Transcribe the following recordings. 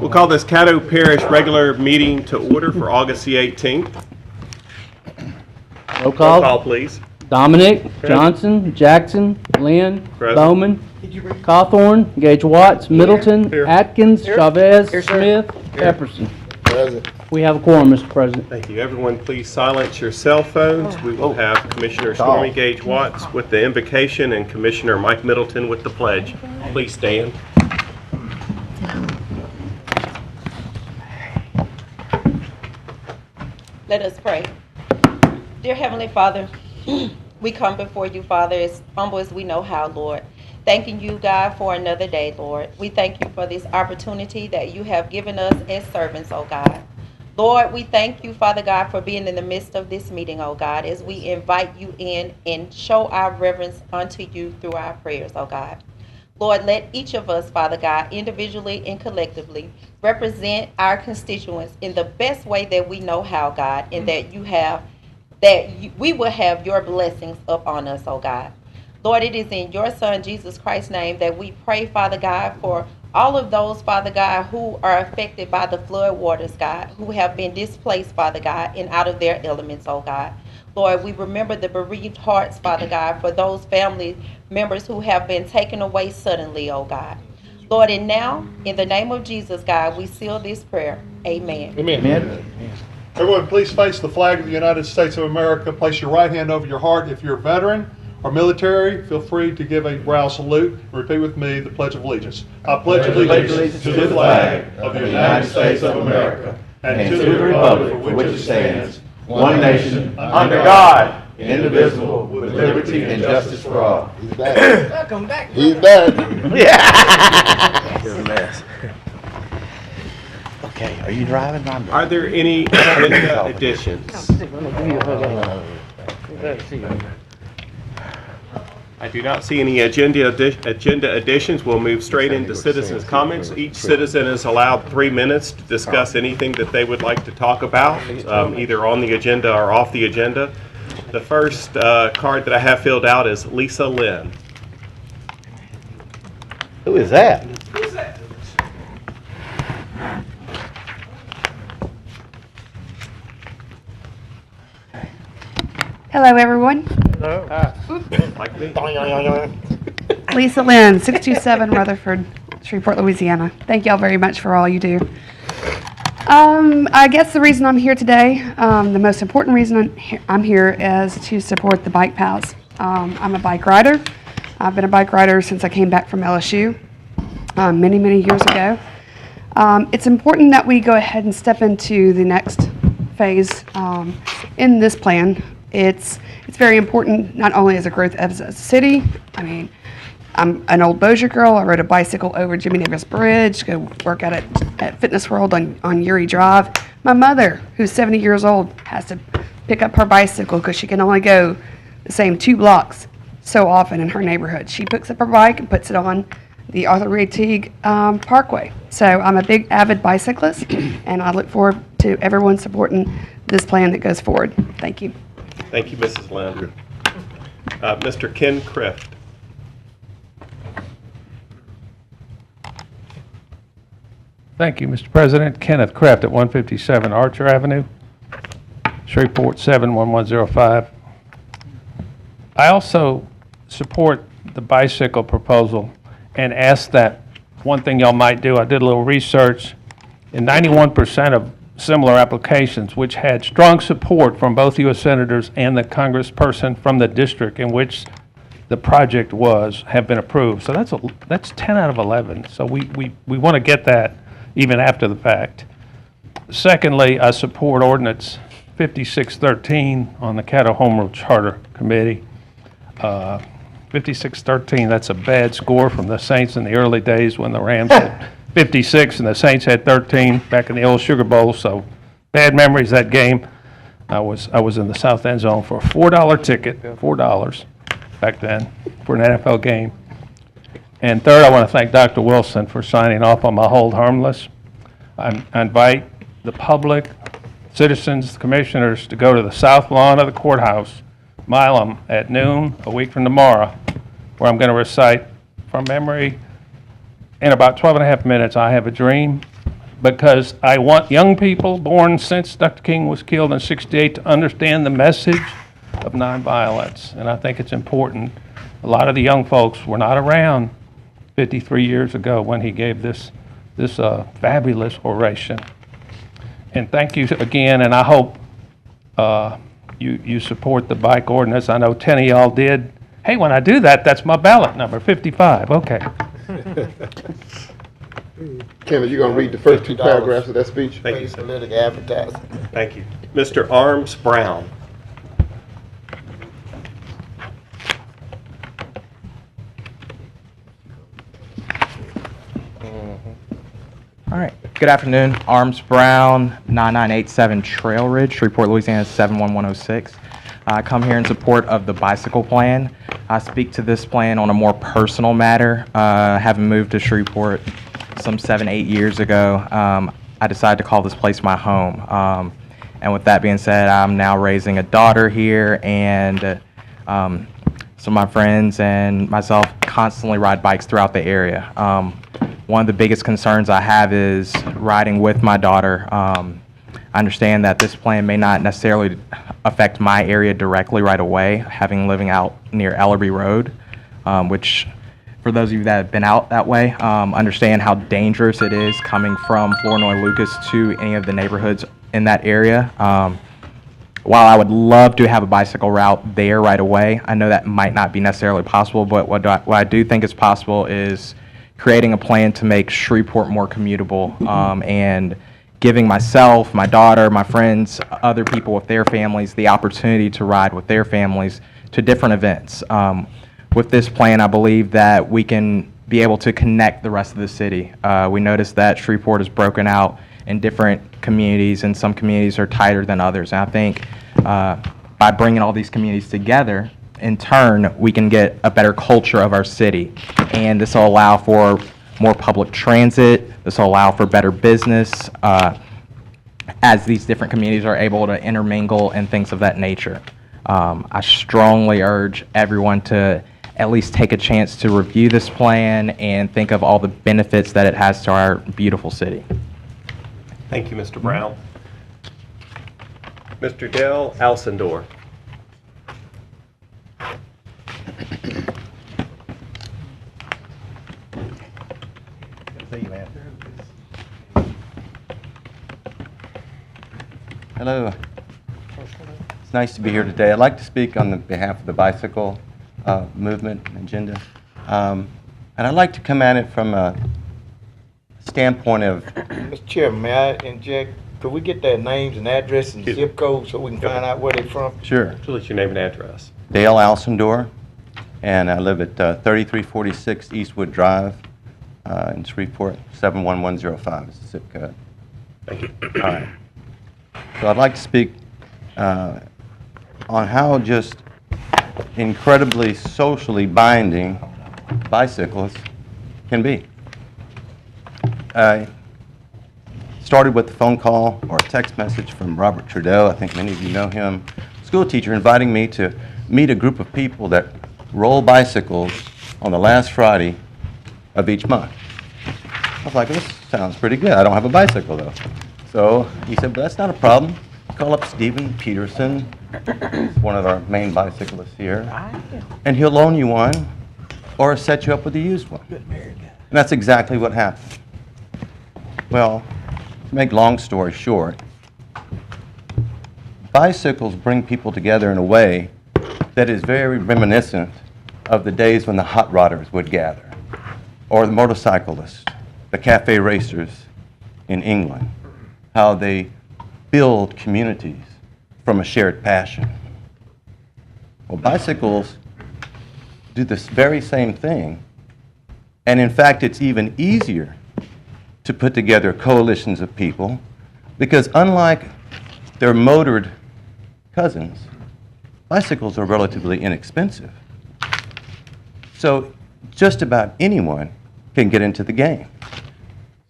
We'll call this Caddo Parish regular meeting to order for August the 18th. Roll call. Roll call, please. Dominic, Johnson, Jackson, Lynn, Present. Bowman, Cawthorn, Gage Watts, Middleton, Atkins, Chavez, Smith, Epperson. Present. We have a quorum, Mr. President. Thank you. Everyone, please silence your cell phones. We will have Commissioner Stormy Gage Watts with the invocation and Commissioner Mike Middleton with the pledge. Please stand. Let us pray. Dear Heavenly Father, we come before you, Father, as humble as we know how, Lord. Thanking you, God, for another day, Lord. We thank you for this opportunity that you have given us as servants, oh God. Lord, we thank you, Father God, for being in the midst of this meeting, oh God, as we invite you in and show our reverence unto you through our prayers, oh God. Lord, let each of us, Father God, individually and collectively, represent our constituents in the best way that we know how, God, and we will have your blessings upon us, oh God. Lord, it is in your Son, Jesus Christ's name, that we pray, Father God, for all of those, Father God, who are affected by the flood waters, God, who have been displaced, Father God, and out of their elements, oh God. Lord, we remember the bereaved hearts, Father God, for those family members who have been taken away suddenly, oh God. Lord, and now, in the name of Jesus, God, we seal this prayer. Amen. Amen. Amen. Everyone, please face the flag of the United States of America. Place your right hand over your heart. If you're a veteran or military, feel free to give a brow salute. Repeat with me the Pledge of Allegiance. I pledge allegiance to the flag of the United States of America and to the republic for which it stands, one nation, under God, indivisible, with liberty and justice for all. He's back. Welcome back. He's back. Yeah. Okay, are you driving? I'm driving. Are there any agenda additions? I do not see any agenda additions. We'll move straight into citizens' comments. Each citizen is allowed 3 minutes to discuss anything that they would like to talk about, either on the agenda or off the agenda. The first card that I have filled out is Lisa Lynn. Who is that? Hello, everyone. Like me? Lisa Lynn, 627 Rutherford, Shreveport, Louisiana. Thank y'all very much for all you do. I guess the reason I'm here today, the most important reason I'm here is to support the bike pals. I'm a bike rider. I've been a bike rider since I came back from LSU many, many years ago. It's important that we go ahead and step into the next phase in this plan. It's very important, not only as a growth as a city. I mean, I'm an old Bossier girl. I rode a bicycle over Jimmy Davis Bridge, go work out at Fitness World on Uri Drive. My mother, who's 70 years old, has to pick up her bicycle because she can only go the same 2 blocks so often in her neighborhood. She picks up her bike and puts it on the Arthur Reed Teague Parkway. So I'm a big avid bicyclist, and I look forward to everyone supporting this plan that goes forward. Thank you. Thank you, Mrs. Lynn. Mr. Ken Krift. Thank you, Mr. President. Kenneth Kraft at 157 Archer Avenue, Shreveport 71105. I also support the bicycle proposal and ask that one thing y'all might do. I did a little research, and 91% of similar applications which had strong support from both U.S. senators and the congressperson from the district in which the project was have been approved. So that's 10 out of 11. So we want to get that even after the fact. Secondly, I support Ordinance 5613 on the Caddo Home Rule Charter Committee. 5613, that's a bad score from the Saints in the early days when the Rams had 56 and the Saints had 13 back in the old Sugar Bowl. So bad memories of that game. I was in the south end zone for a $4 ticket, $4 back then for an NFL game. And third, I want to thank Dr. Wilson for signing off on my hold harmless. I invite the public, citizens, commissioners to go to the south lawn of the courthouse, Milam, at noon a week from tomorrow, where I'm going to recite from memory in about 12 and a half minutes, I Have a Dream because I want young people born since Dr. King was killed in '68 to understand the message of nonviolence, and I think it's important. A lot of the young folks were not around 53 years ago when he gave this fabulous oration. And thank you again, and I hope you support the bike ordinance. I know 10 of y'all did. Hey, when I do that, that's my ballot number, 55. Okay. Ken, are you going to read the first two paragraphs of that speech? Thank you, sir. Political advertising. Thank you. Mr. Arms Brown. All right. Good afternoon. Arms Brown, 9987 Trail Ridge, Shreveport, Louisiana 71106. I come here in support of the bicycle plan. I speak to this plan on a more personal matter. Having moved to Shreveport some 7-8 years ago, I decided to call this place my home. And with that being said, I'm now raising a daughter here, and some of my friends and myself constantly ride bikes throughout the area. One of the biggest concerns I have is riding with my daughter. I understand that this plan may not necessarily affect my area directly right away, living out near Ellerby Road, which for those of you that have been out that way, understand how dangerous it is coming from Flournoy Lucas to any of the neighborhoods in that area. While I would love to have a bicycle route there right away, I know that might not be necessarily possible, but what I do think is possible is creating a plan to make Shreveport more commutable, and giving myself, my daughter, my friends, other people with their families the opportunity to ride with their families to different events. With this plan, I believe that we can be able to connect the rest of the city. We noticed that Shreveport is broken out in different communities, and some communities are tighter than others. And I think by bringing all these communities together, in turn, we can get a better culture of our city. And this will allow for more public transit. This will allow for better business as these different communities are able to intermingle and things of that nature. I strongly urge everyone to at least take a chance to review this plan and think of all the benefits that it has to our beautiful city. Thank you, Mr. Brown. Mr. Dale Alcindor. Hello. It's nice to be here today. I'd like to speak on the behalf of the bicycle movement agenda. And I'd like to come at it from a standpoint of... Mr. Chairman, may I inject? Could we get their names and address and zip code so we can find out where they're from? Sure. What's your name and address? Dale Alcindor, and I live at 3346 Eastwood Drive in Shreveport. 71105 is the zip code. Thank you. All right. So I'd like to speak on how just incredibly socially binding bicycles can be. I started with a phone call or a text message from Robert Trudeau. I think many of you know him. School teacher inviting me to meet a group of people that roll bicycles on the last Friday of each month. I was like, this sounds pretty good. I don't have a bicycle though. So he said, but that's not a problem. Call up Stephen Peterson, one of our main bicyclists here, and he'll loan you one or set you up with a used one. And that's exactly what happened. Well, to make long story short, bicycles bring people together in a way that is very reminiscent of the days when the hot rodders would gather, or the motorcyclists, the cafe racers in England, how they build communities from a shared passion. Well, bicycles do this very same thing, and in fact, it's even easier to put together coalitions of people because unlike their motored cousins, bicycles are relatively inexpensive. So just about anyone can get into the game.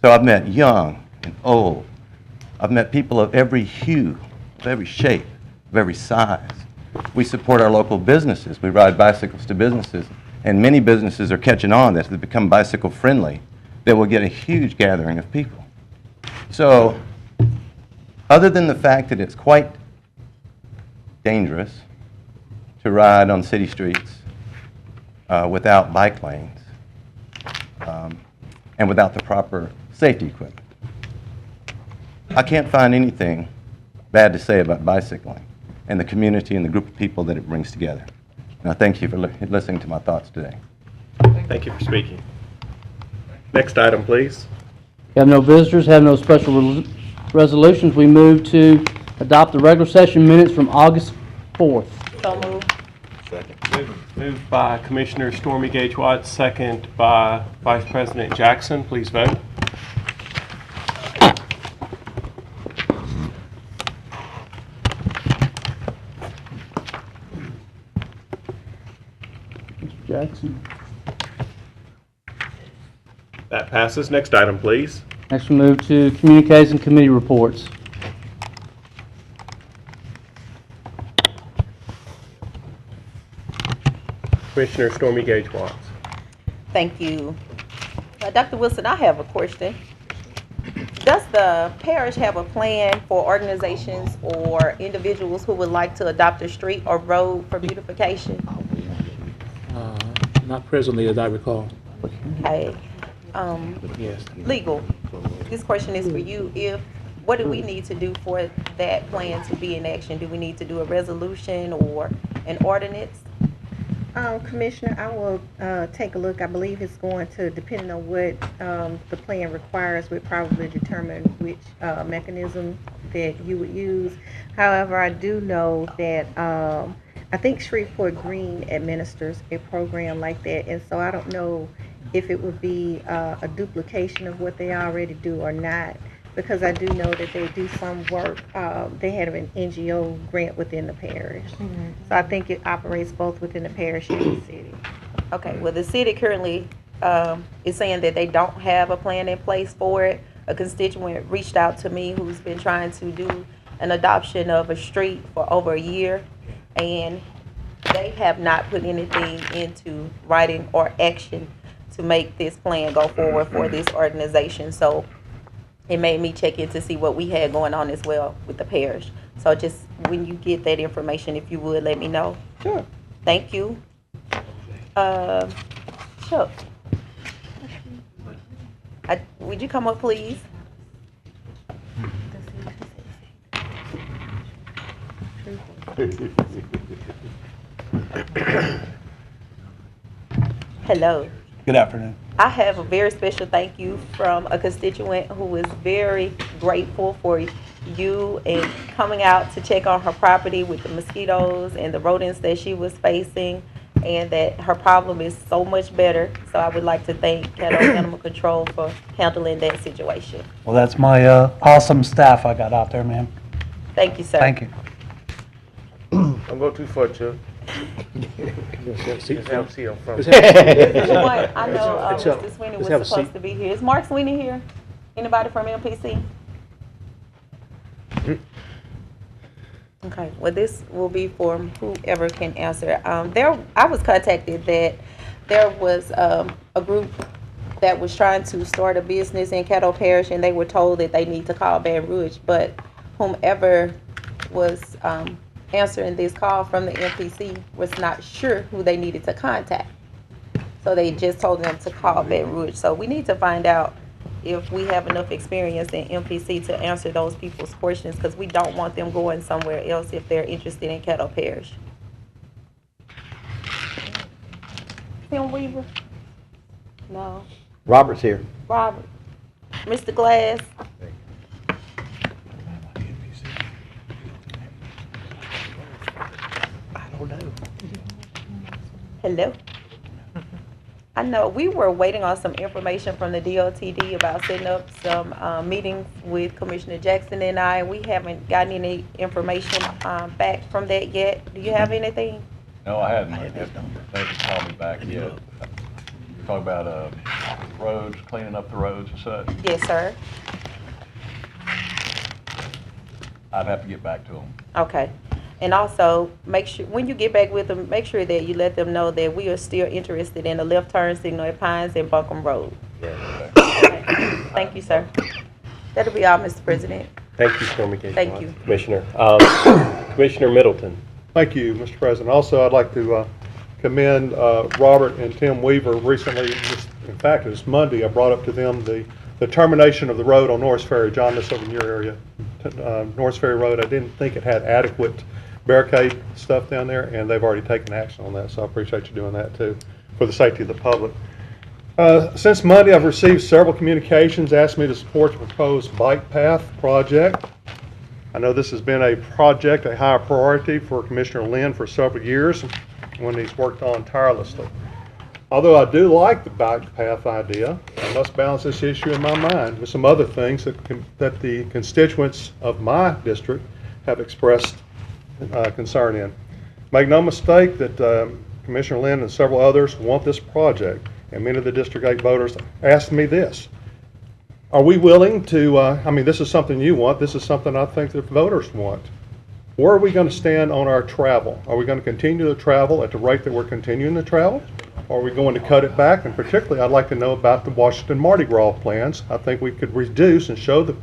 So I've met young and old. I've met people of every hue, of every shape, of every size. We support our local businesses. We ride bicycles to businesses, and many businesses are catching on that have become bicycle friendly that will get a huge gathering of people. So, other than the fact that it's quite dangerous to ride on city streets without bike lanes and without the proper safety equipment, I can't find anything bad to say about bicycling and the community and the group of people that it brings together. And I thank you for listening to my thoughts today. Thank you for speaking. Next item, please. Have no visitors, have no special resolutions. We move to adopt the regular session minutes from August 4th. So moved. Moved by Commissioner Stormy Gage Watts, second by Vice President Jackson. Please vote. Mr. Jackson. That passes. Next item, please. Next we move to communiques and committee reports. Commissioner Stormy Gage Watts. Thank you. Dr. Wilson, I have a question. Does the parish have a plan for organizations or individuals who would like to adopt a street or road for beautification? Not presently, as I recall. Okay. Legal, this question is for you. What do we need to do for that plan to be in action? Do we need to do a resolution or an ordinance? Commissioner, I will take a look. I believe it's going to, depending on what the plan requires, we'll probably determine which mechanism that you would use. However, I do know that I think Shreveport Green administers a program like that, and so I don't know if it would be a duplication of what they already do or not, because I do know that they do some work. They have an NGO grant within the parish. Mm-hmm. So I think it operates both within the parish and the city. Okay, well, the city currently is saying that they don't have a plan in place for it. A constituent reached out to me who's been trying to do an adoption of a street for over a year, and they have not put anything into writing or action to make this plan go forward for this organization. So it made me check in to see what we had going on as well with the parish. So just when you get that information, if you would, let me know. Sure. Thank you. Chuck, would you come up, please? Hello. Good afternoon. I have a very special thank you from a constituent who is very grateful for you and coming out to check on her property with the mosquitoes and the rodents that she was facing, and that her problem is so much better. So I would like to thank Caddo Animal Control for handling that situation. Well, that's my awesome staff I got out there, ma'am. Thank you, sir. Thank you. Don't go too far, Chuck. Let's have a seat up front. I know Mr. Sweeney was supposed to be here. Is Mark Sweeney here? Anybody from MPC? Okay, well, this will be for whoever can answer. I was contacted that there was a group that was trying to start a business in Caddo Parish, and they were told that they need to call Baton Rouge, but whomever was answering this call from the MPC was not sure who they needed to contact. So they just told them to call Baton Rouge. So we need to find out if we have enough experience in MPC to answer those people's questions, because we don't want them going somewhere else if they're interested in Caddo Parish. Tim Weaver? No. Robert's here. Robert? Mr. Glass? Hello. I know we were waiting on some information from the DOTD about setting up some meetings with Commissioner Jackson and I. We haven't gotten any information back from that yet. Do you have anything? No, I haven't. They haven't called me back yet. Talk about roads, cleaning up the roads and such. Yes, sir. I'd have to get back to them. Okay. And also, make sure, when you get back with them, make sure that you let them know that we are still interested in the left turn signal at Pines and Buncombe Road. Yeah. Okay. Thank you, sir. That'll be all, Mr. President. Thank you, Stormy Gage. Thank you. Commissioner. Commissioner Middleton. Thank you, Mr. President. Also, I'd like to commend Robert and Tim Weaver. Recently, in fact, it was Monday, I brought up to them the termination of the road on Norris Ferry. John, this over in your area. Norris Ferry Road, I didn't think it had adequate barricade stuff down there, and they've already taken action on that, so I appreciate you doing that too, for the safety of the public. Since Monday, I've received several communications asking me to support the proposed bike path project. I know this has been a project, a high priority for Commissioner Lynn for several years, when he's worked on tirelessly. Although I do like the bike path idea, I must balance this issue in my mind with some other things that the constituents of my district have expressed concern in. Make no mistake that Commissioner Lynn and several others want this project, and many of the District 8 voters asked me this. Are we willing to, I mean, this is something you want, this is something I think the voters want. Where are we going to stand on our travel? Are we going to continue to travel at the rate that we're continuing to travel? Or are we going to cut it back? And particularly, I'd like to know about the Washington Mardi Gras plans. I think we could reduce and show the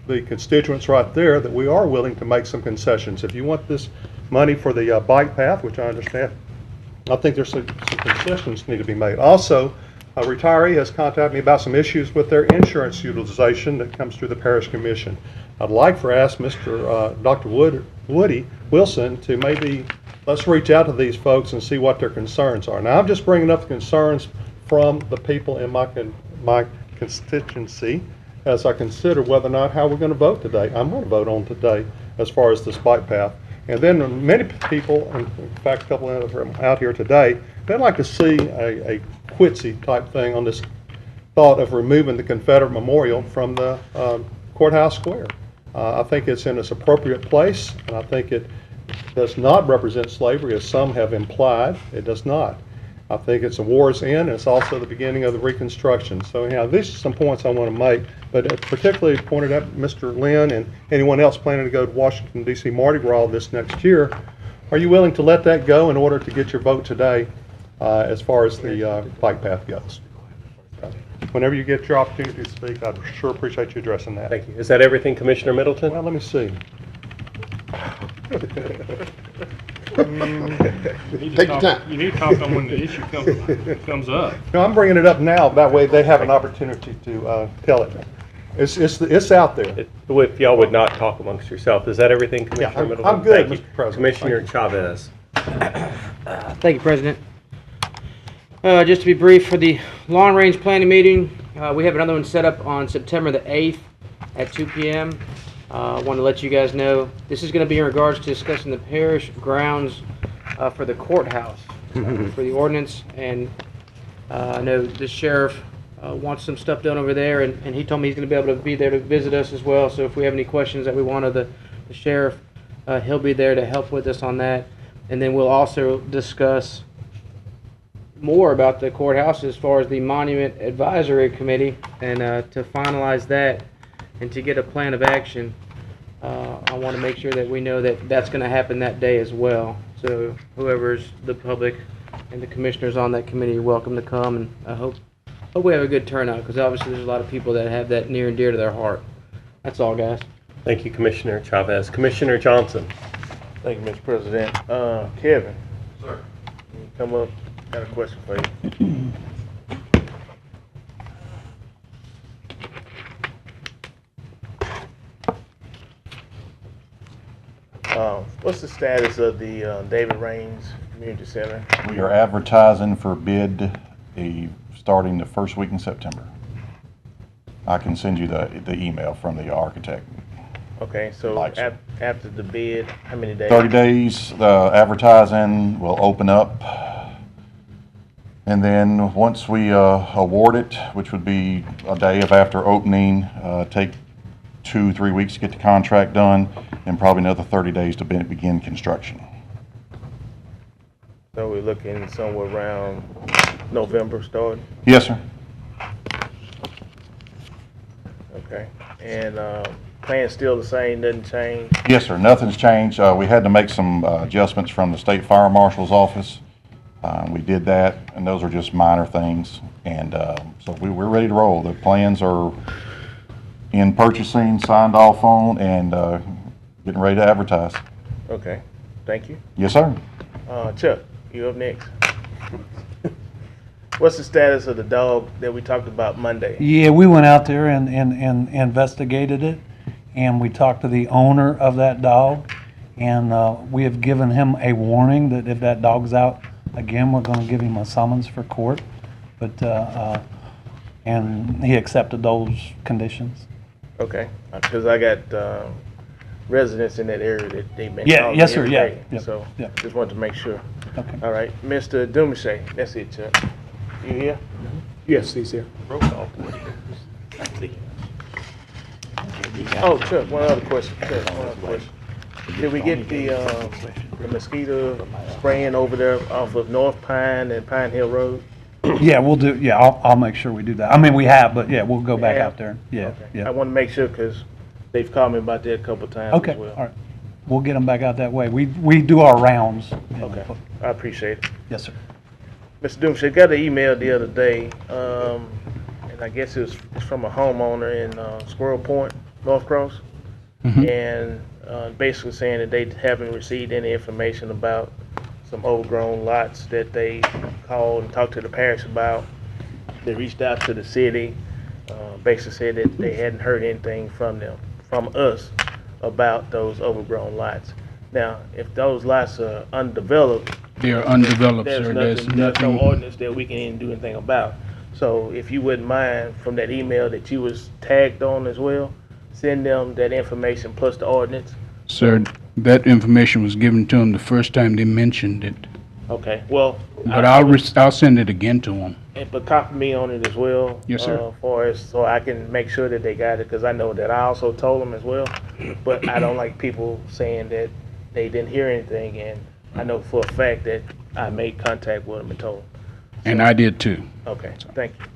constituents right there that we are willing to make some concessions. If you want this money for the bike path, which I understand, I think there's some concessions need to be made. Also, a retiree has contacted me about some issues with their insurance utilization that comes through the Parish Commission. I'd like for ask Dr. Woody Wilson to maybe let's reach out to these folks and see what their concerns are. Now, I'm just bringing up the concerns from the people in my constituency as I consider whether or not how we're going to vote today. I'm going to vote on today as far as this bike path. And then many people, in fact, a couple of them out here today, they'd like to see a Quitzy type thing on this thought of removing the Confederate Memorial from the courthouse square. I think it's in its appropriate place, and I think it does not represent slavery, as some have implied. It does not. I think it's a war's end, and it's also the beginning of the Reconstruction. So, yeah, these are some points I want to make, but particularly pointed out Mr. Lynn and anyone else planning to go to Washington, D.C. Mardi Gras this next year. Are you willing to let that go in order to get your vote today as far as the bike path goes? Whenever you get your opportunity to speak, I'd sure appreciate you addressing that. Thank you. Is that everything, Commissioner Middleton? Well, let me see. Take your time. You need to talk on when the issue comes up. No, I'm bringing it up now. That way they have an opportunity to tell it. It's out there. If y'all would not talk amongst yourself, is that everything, Commissioner Middleton? I'm good, Thank Mr. you. President. Commissioner Chavez. Thank you, President. Just to be brief, for the long-range planning meeting, we have another one set up on September the 8th at 2 p.m. I want to let you guys know this is going to be in regards to discussing the parish grounds for the courthouse, for the ordinance, and I know the sheriff wants some stuff done over there, and he told me he's going to be able to be there to visit us as well. So if we have any questions that we want of the sheriff, he'll be there to help with us on that. And then we'll also discuss more about the courthouse as far as the Monument Advisory Committee, and to finalize that and to get a plan of action. I want to make sure that we know that that's going to happen that day as well. So whoever's the public and the commissioners on that committee are welcome to come, and I hope we have a good turnout, because obviously there's a lot of people that have that near and dear to their heart. That's all, guys. Thank you, Commissioner Chavez. Commissioner Johnson. Thank you, Mr. President. Kevin. Sir. Come up. Got a question for you. What's the status of the David Raines Community Center? We are advertising for bid starting the first week in September. I can send you the email from the architect. Okay, so after the bid, how many days? 30 days. The advertising will open up. And then once we award it, which would be a day of after opening, take 2-3 weeks to get the contract done, and probably another 30 days to begin construction. So we're looking somewhere around November starting? Yes, sir. Okay. And plan's still the same, doesn't change? Yes, sir. Nothing's changed. We had to make some adjustments from the State Fire Marshal's office. We did that, and those are just minor things. And so we're ready to roll. The plans are in purchasing, signed off on, and getting ready to advertise. Okay, thank you. Yes, sir. Chuck, you up next. What's the status of the dog that we talked about Monday? Yeah, we went out there and investigated it, and we talked to the owner of that dog, and we have given him a warning that if that dog's out again, we're going to give him a summons for court. But and he accepted those conditions. Okay, because I got residents in that area that they've been Yeah, calling yes, me sir, every yeah, day. yeah, So yeah. just wanted to make sure. Okay. All right, Mr. Dumache, that's it, Chuck. You here? Yes, he's here. Roll call, please. Oh, Chuck, one other question. Chuck, one other question. Did we get the mosquito spraying over there off of North Pine and Pine Hill Road? Yeah, we'll do. Yeah, I'll make sure we do that. I mean, we have, but yeah, we'll go back Yeah. out there. Yeah, Okay. yeah. I want to make sure because they've called me about that a couple of times Okay, as well. all right. We'll get them back out that way. We do our rounds. You know. Okay, I appreciate it. Yes, sir. Mr. Doomsday, got an email the other day, and I guess it's from a homeowner in Squirrel Point, North Cross, and basically saying that they haven't received any information about some overgrown lots that they called and talked to the parish about. They reached out to the city, basically said that they hadn't heard anything from us about those overgrown lots. Now, if those lots are undeveloped, They are undeveloped, there's sir. there's no ordinance that we can even do anything about. So if you wouldn't mind, from that email that you was tagged on as well, send them that information plus the ordinance. Sir, that information was given to them the first time they mentioned it. Okay, well. But I'll send it again to them. But copy me on it as well. Yes, sir. So I can make sure that they got it, because I know that I also told them as well. But I don't like people saying that they didn't hear anything, and I know for a fact that I made contact with them and told them. And I did too. Okay, thank you.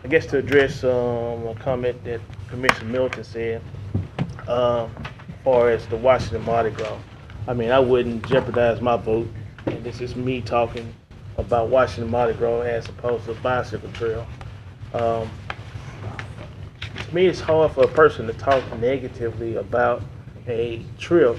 I guess to address a comment that Commissioner Milton said, as far as the Washington Mardi Gras, I mean, I wouldn't jeopardize my vote, and this is me talking about Washington Mardi Gras as opposed to a bicycle trail. To me, it's hard for a person to talk negatively about a trip,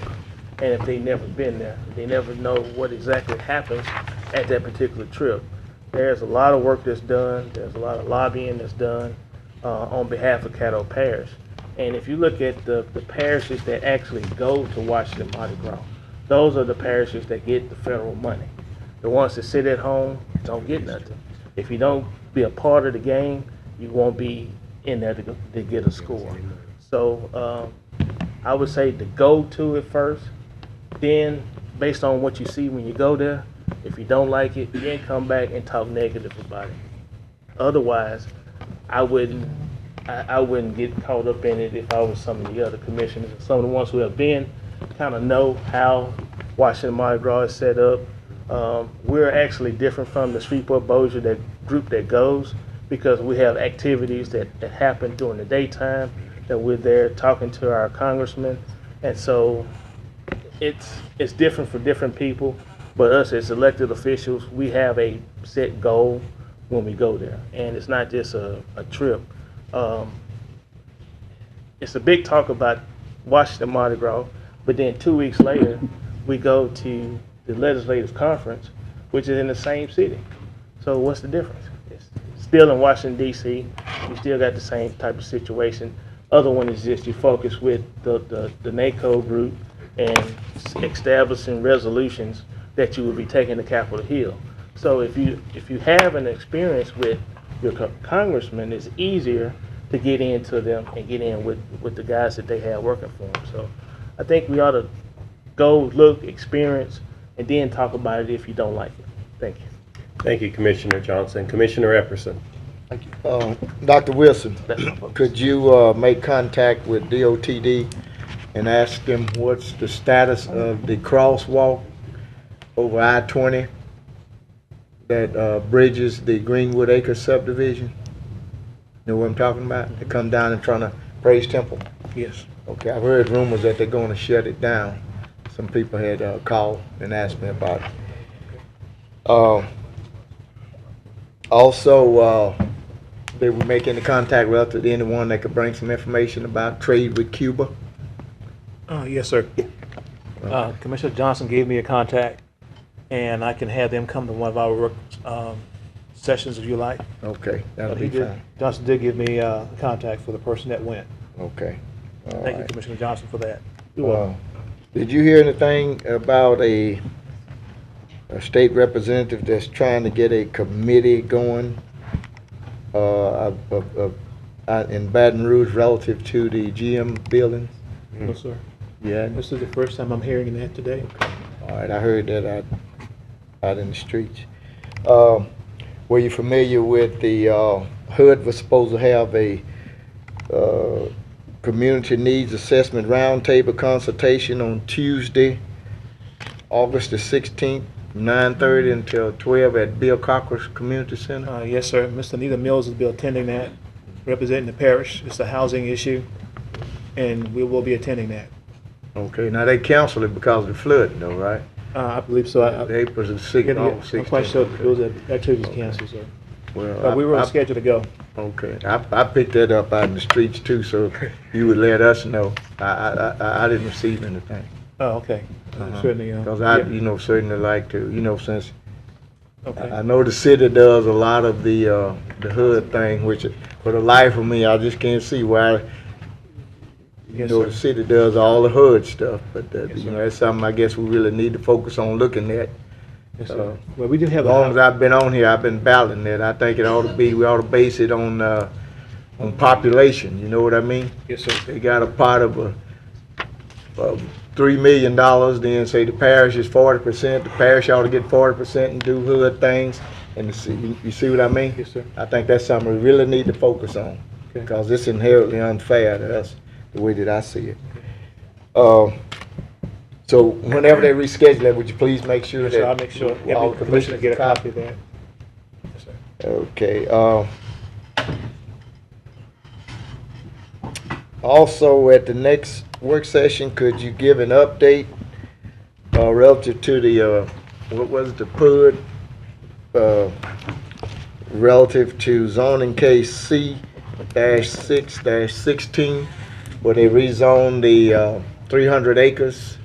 and if they never been there, they never know what exactly happens at that particular trip. There's a lot of work that's done. There's a lot of lobbying that's done on behalf of Caddo Parish. And if you look at the parishes that actually go to Washington Mardi Gras, those are the parishes that get the federal money. The ones that sit at home don't get nothing. If you don't be a part of the game, you won't be in there to get a score. So I would say to go to it first, then based on what you see when you go there, if you don't like it, then come back and talk negative about it. Otherwise, I wouldn't get caught up in it if I was some of the other commissioners. Some of the ones who have been kind of know how Washington Mardi Gras is set up. We're actually different from the Shreveport Bossier, that group that goes, because we have activities that happen during the daytime, that we're there talking to our congressmen, and so it's different for different people. But us as elected officials, we have a set goal when we go there, and it's not just a trip. It's a big talk about Washington Mardi Gras, but then 2 weeks later, we go to the legislative conference, which is in the same city. So what's the difference? It's still in Washington, D.C. You still got the same type of situation. Other one is just you focus with the NACO group and establishing resolutions that you will be taking to Capitol Hill. So if you have an experience with your congressman, it's easier to get into them and get in with the guys that they have working for them. So I think we ought to go, look, experience, and then talk about it if you don't like it. Thank you. Thank you, Commissioner Johnson. Commissioner Epperson. Thank you. Dr. Wilson, could you make contact with DOTD and ask them what's the status of the crosswalk over I-20 that bridges the Greenwood Acres subdivision? Know what I'm talking about? They come down in front of Praise Temple. Yes. Okay, I've heard rumors that they're going to shut it down. Some people had called and asked me about it. Also, Did we make any contact relative to anyone that could bring some information about trade with Cuba? Yes, sir. Commissioner Johnson gave me a contact, and I can have them come to one of our work sessions if you like. Okay, that'll He be did- fine. Johnson did give me a contact for the person that went. Okay. All Thank you, right. Commissioner Johnson, for that. You're welcome. Did you hear anything about a state representative that's trying to get a committee going in Baton Rouge relative to the GM buildings? No, sir. Yeah. This is the first time I'm hearing that today. All right, I heard that out in the streets. Were you familiar with the HUD was supposed to have a community needs assessment roundtable consultation on Tuesday, August the 16th, 9:30 until 12 at Bill Cocker's Community Center? Yes, sir. Mr. Anita Mills will be attending that, representing the parish. It's a housing issue, and we will be attending that. Okay, now they canceled it because of the flood though, right? I believe so. April the 6th, August 16th. I'm quite sure that those activities canceled, sir. Well, But we were on schedule to go. Okay, I picked that up out in the streets too, so you would let us know. I didn't receive anything. Oh, okay. Certainly. Because I, yeah. Certainly like to, since Okay. I know the city does a lot of the HUD thing, which for the life of me, I just can't see why, Yes, the sir. city does all the HUD stuff, but, Yes, sir. that's something I guess we really need to focus on looking at. Yes, sir. Well, we do have As long as I've been on here, I've been battling it. I think we ought to base it on population, you know what I mean? Yes, sir. They got a pot of $3 million, then say the parish is 40%, the parish ought to get 40% and do HUD things, and you see what I mean? Yes, sir. I think that's something we really need to focus on, Okay. because it's inherently unfair to us, the way that I see it. So whenever they reschedule it, would you please make sure Yes, that sir. I'll make sure all every commissioner get a copy of commissioners that. Yes, sir. Okay, also, at the next work session, could you give an update relative to the, what was it, the PUD, relative to zoning case C-6-16, where they rezoned the 300 acres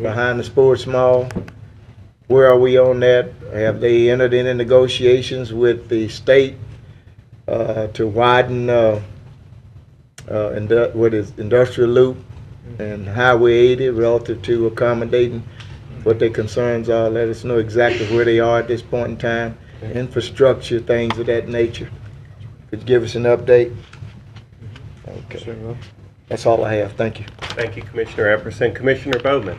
behind the sports mall? Where are we on that? Have they entered into negotiations with the state to widen industrial loop and Highway 80 relative to accommodating what their concerns are? Let us know exactly where they are at this point in time. Infrastructure, things of that nature. Could you give us an update? Okay. Sure will. That's all I have. Thank you. Thank you, Commissioner Epperson. Commissioner Bowman.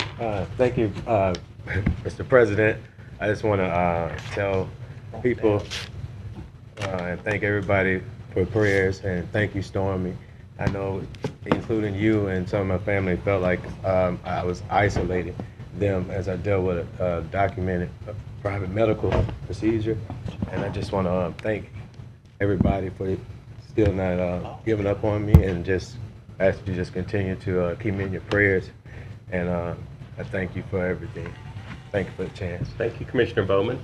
Thank you, Mr. President. I just want to tell people and thank everybody for prayers, and thank you, Stormy. I know, including you and some of my family, felt like I was isolating them as I dealt with a documented private medical procedure, and I just want to thank everybody for still not giving up on me, and just ask you to just continue to keep me in your prayers, and I thank you for everything. Thank you for the chance. Thank you, Commissioner Bowman.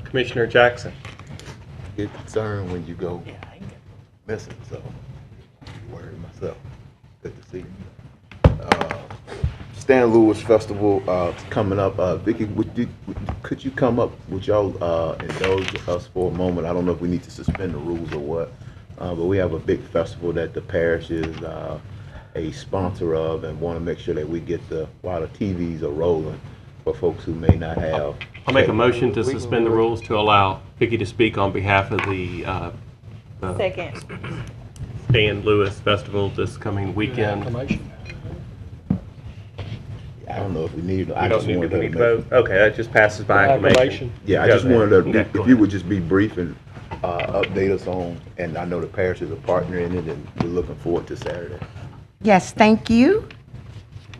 Commissioner Jackson. Get concerned when you go missing, so worried myself. Good to see you. Stan Lewis Festival coming up. Vicky, could you come up? Would y'all indulge us for a moment? I don't know if we need to suspend the rules or what, but we have a big festival that the parish is a sponsor of, and want to make sure that we get while the TVs are rolling, for folks who may not have. I'll make a motion to suspend the rules to allow Vicki to speak on behalf of the Second. Stan Lewis Festival this coming weekend. I don't know if we need. I just wanted to vote. Okay, that just passes by acclamation. Yeah, I just wanted to, if you would just be brief and update us on, and I know the parish is a partner in it, and we're looking forward to Saturday. Yes, thank you.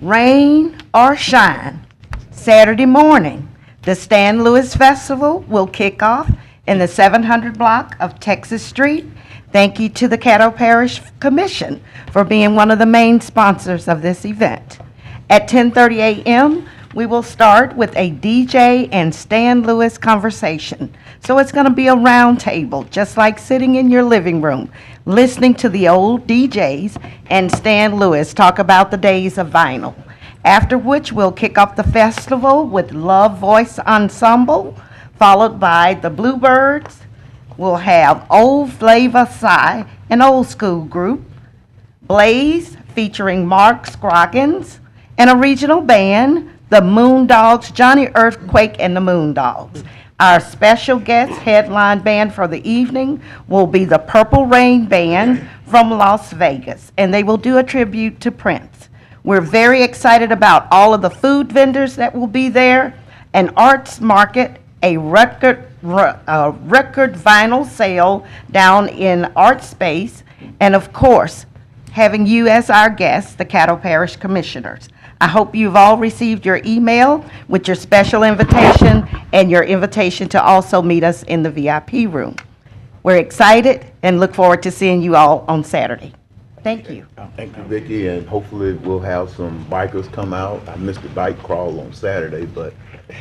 Rain or shine, Saturday morning, the Stan Lewis Festival will kick off in the 700 block of Texas Street. Thank you to the Caddo Parish Commission for being one of the main sponsors of this event. At 10:30 a.m., we will start with a DJ and Stan Lewis conversation. So it's going to be a round table, just like sitting in your living room, listening to the old DJs and Stan Lewis talk about the days of vinyl. After which, we'll kick off the festival with Love Voice Ensemble, followed by the Bluebirds. We'll have Old Flavor Psy, an old school group, Blaze featuring Mark Scroggins, and a regional band, the Moondogs, Johnny Earthquake and the Moondogs. Our special guest headline band for the evening will be the Purple Rain Band from Las Vegas, and they will do a tribute to Prince. We're very excited about all of the food vendors that will be there, an arts market, a record vinyl sale down in Art Space, and of course, having you as our guests, the Caddo Parish Commissioners. I hope you've all received your email with your special invitation and your invitation to also meet us in the VIP room. We're excited and look forward to seeing you all on Saturday. Thank you. Thank you, Vicki, and hopefully we'll have some bikers come out. I missed the bike crawl on Saturday, but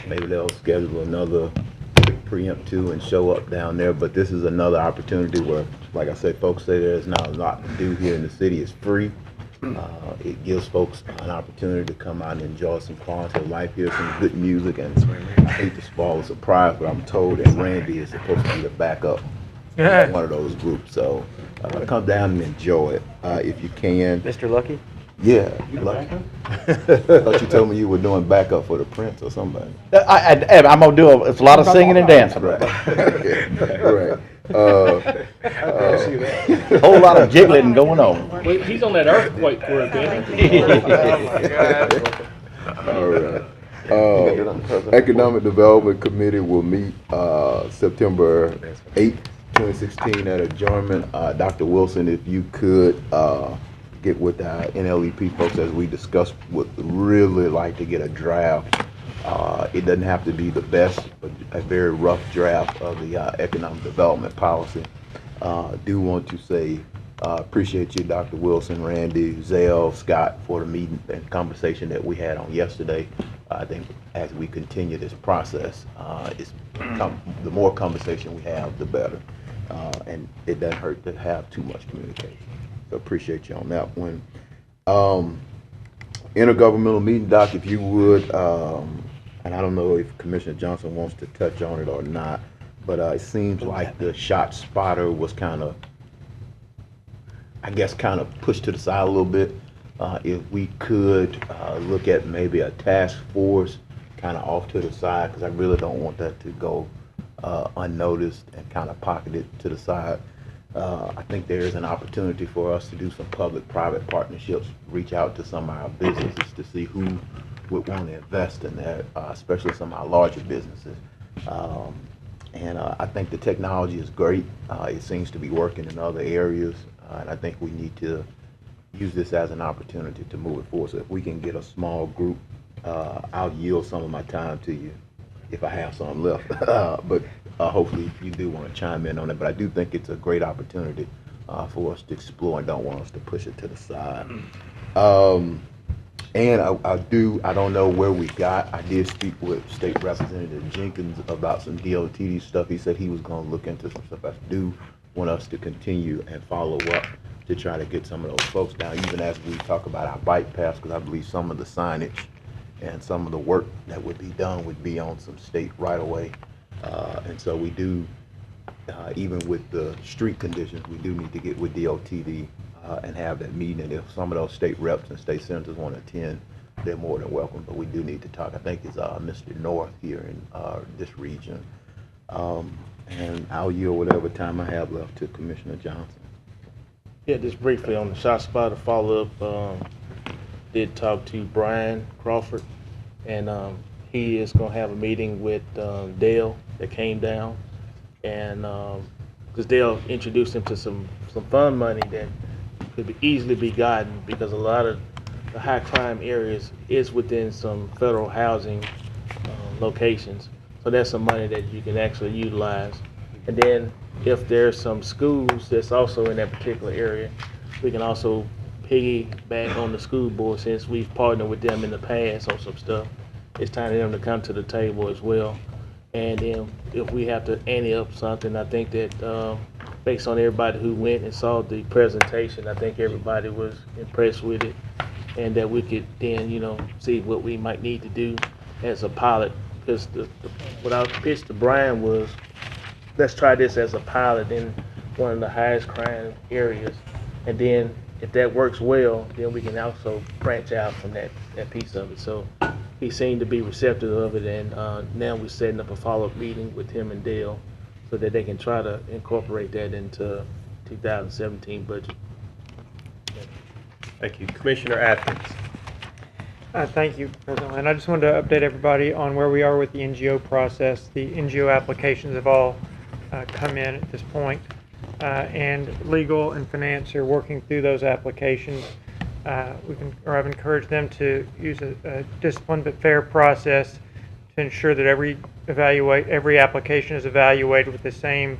maybe they'll schedule another preemptive and show up down there. But this is another opportunity where, like I said, folks say there's not a lot to do here in the city. It's free. It gives folks an opportunity to come out and enjoy some quality of life here, some good music, and I hate to spoil a surprise, but I'm told that Randy is supposed to be the backup in one of those groups. So come down and enjoy it if you can. Mr. Lucky? Yeah, Lucky. I thought you told me you were doing backup for the Prince or somebody. I'm gonna do it's a lot of singing and dancing. Right. Right. A whole lot of jiggling going on. Wait, he's on that earthquake for a bit. All right. Economic Development Committee will meet September 8th, 2016 at adjournment. Dr. Wilson, if you could get with our NLEP folks as we discussed, would really like to get a draft. It doesn't have to be the best, but a very rough draft of the economic development policy. Do want to say appreciate you, Dr. Wilson, Randy, Zell, Scott, for the meeting and conversation that we had on yesterday. I think as we continue this process, the more conversation we have, the better. And it doesn't hurt to have too much communication. So appreciate you on that one. Intergovernmental meeting, Doc, if you would, and I don't know if Commissioner Johnson wants to touch on it or not, but it seems like the shot spotter was kind of, I guess, kind of pushed to the side a little bit. If we could look at maybe a task force kind of off to the side, because I really don't want that to go unnoticed and kind of pocketed to the side. I think there is an opportunity for us to do some public-private partnerships, reach out to some of our businesses to see who would want to invest in that, especially some of our larger businesses. And I think the technology is great. It seems to be working in other areas, and I think we need to use this as an opportunity to move it forward. So if we can get a small group, I'll yield some of my time to you if I have some left. But hopefully you do want to chime in on it. But I do think it's a great opportunity for us to explore and don't want us to push it to the side. And I don't know where we got. I did speak with State Representative Jenkins about some DOTD stuff. He said he was going to look into some stuff. I do want us to continue and follow up to try to get some of those folks down, even as we talk about our bike paths, because I believe some of the signage and some of the work that would be done would be on some state right-of-way. And so we do, even with the street conditions, we do need to get with DOTD and have that meeting. And if some of those state reps and state senators want to attend, they're more than welcome. But we do need to talk. I think it's Mr. North here in this region. And I'll yield whatever time I have left to Commissioner Johnson. Yeah, just briefly on the shot spot to follow up. Did talk to Brian Crawford, and he is going to have a meeting with Dale that came down, and because Dale introduced him to some fund money that could easily be gotten, because a lot of the high crime areas is within some federal housing locations. So that's some money that you can actually utilize. And then if there's some schools that's also in that particular area, we can also piggyback on the school board, since we've partnered with them in the past on some stuff. It's time for them to come to the table as well. And then if we have to ante up something, I think that based on everybody who went and saw the presentation, I think everybody was impressed with it, and that we could then, see what we might need to do as a pilot. Because what I pitched to Brian was, let's try this as a pilot in one of the highest crime areas, and then if that works well, then we can also branch out from that piece of it. So he seemed to be receptive of it, and now we're setting up a follow-up meeting with him and Dale so that they can try to incorporate that into 2017 budget. Thank you. Commissioner Atkins. Thank you, President Lynn. I just wanted to update everybody on where we are with the NGO process. The NGO applications have all come in at this point, and legal and finance are working through those applications. I've encouraged them to use a disciplined but fair process to ensure that every application is evaluated with the same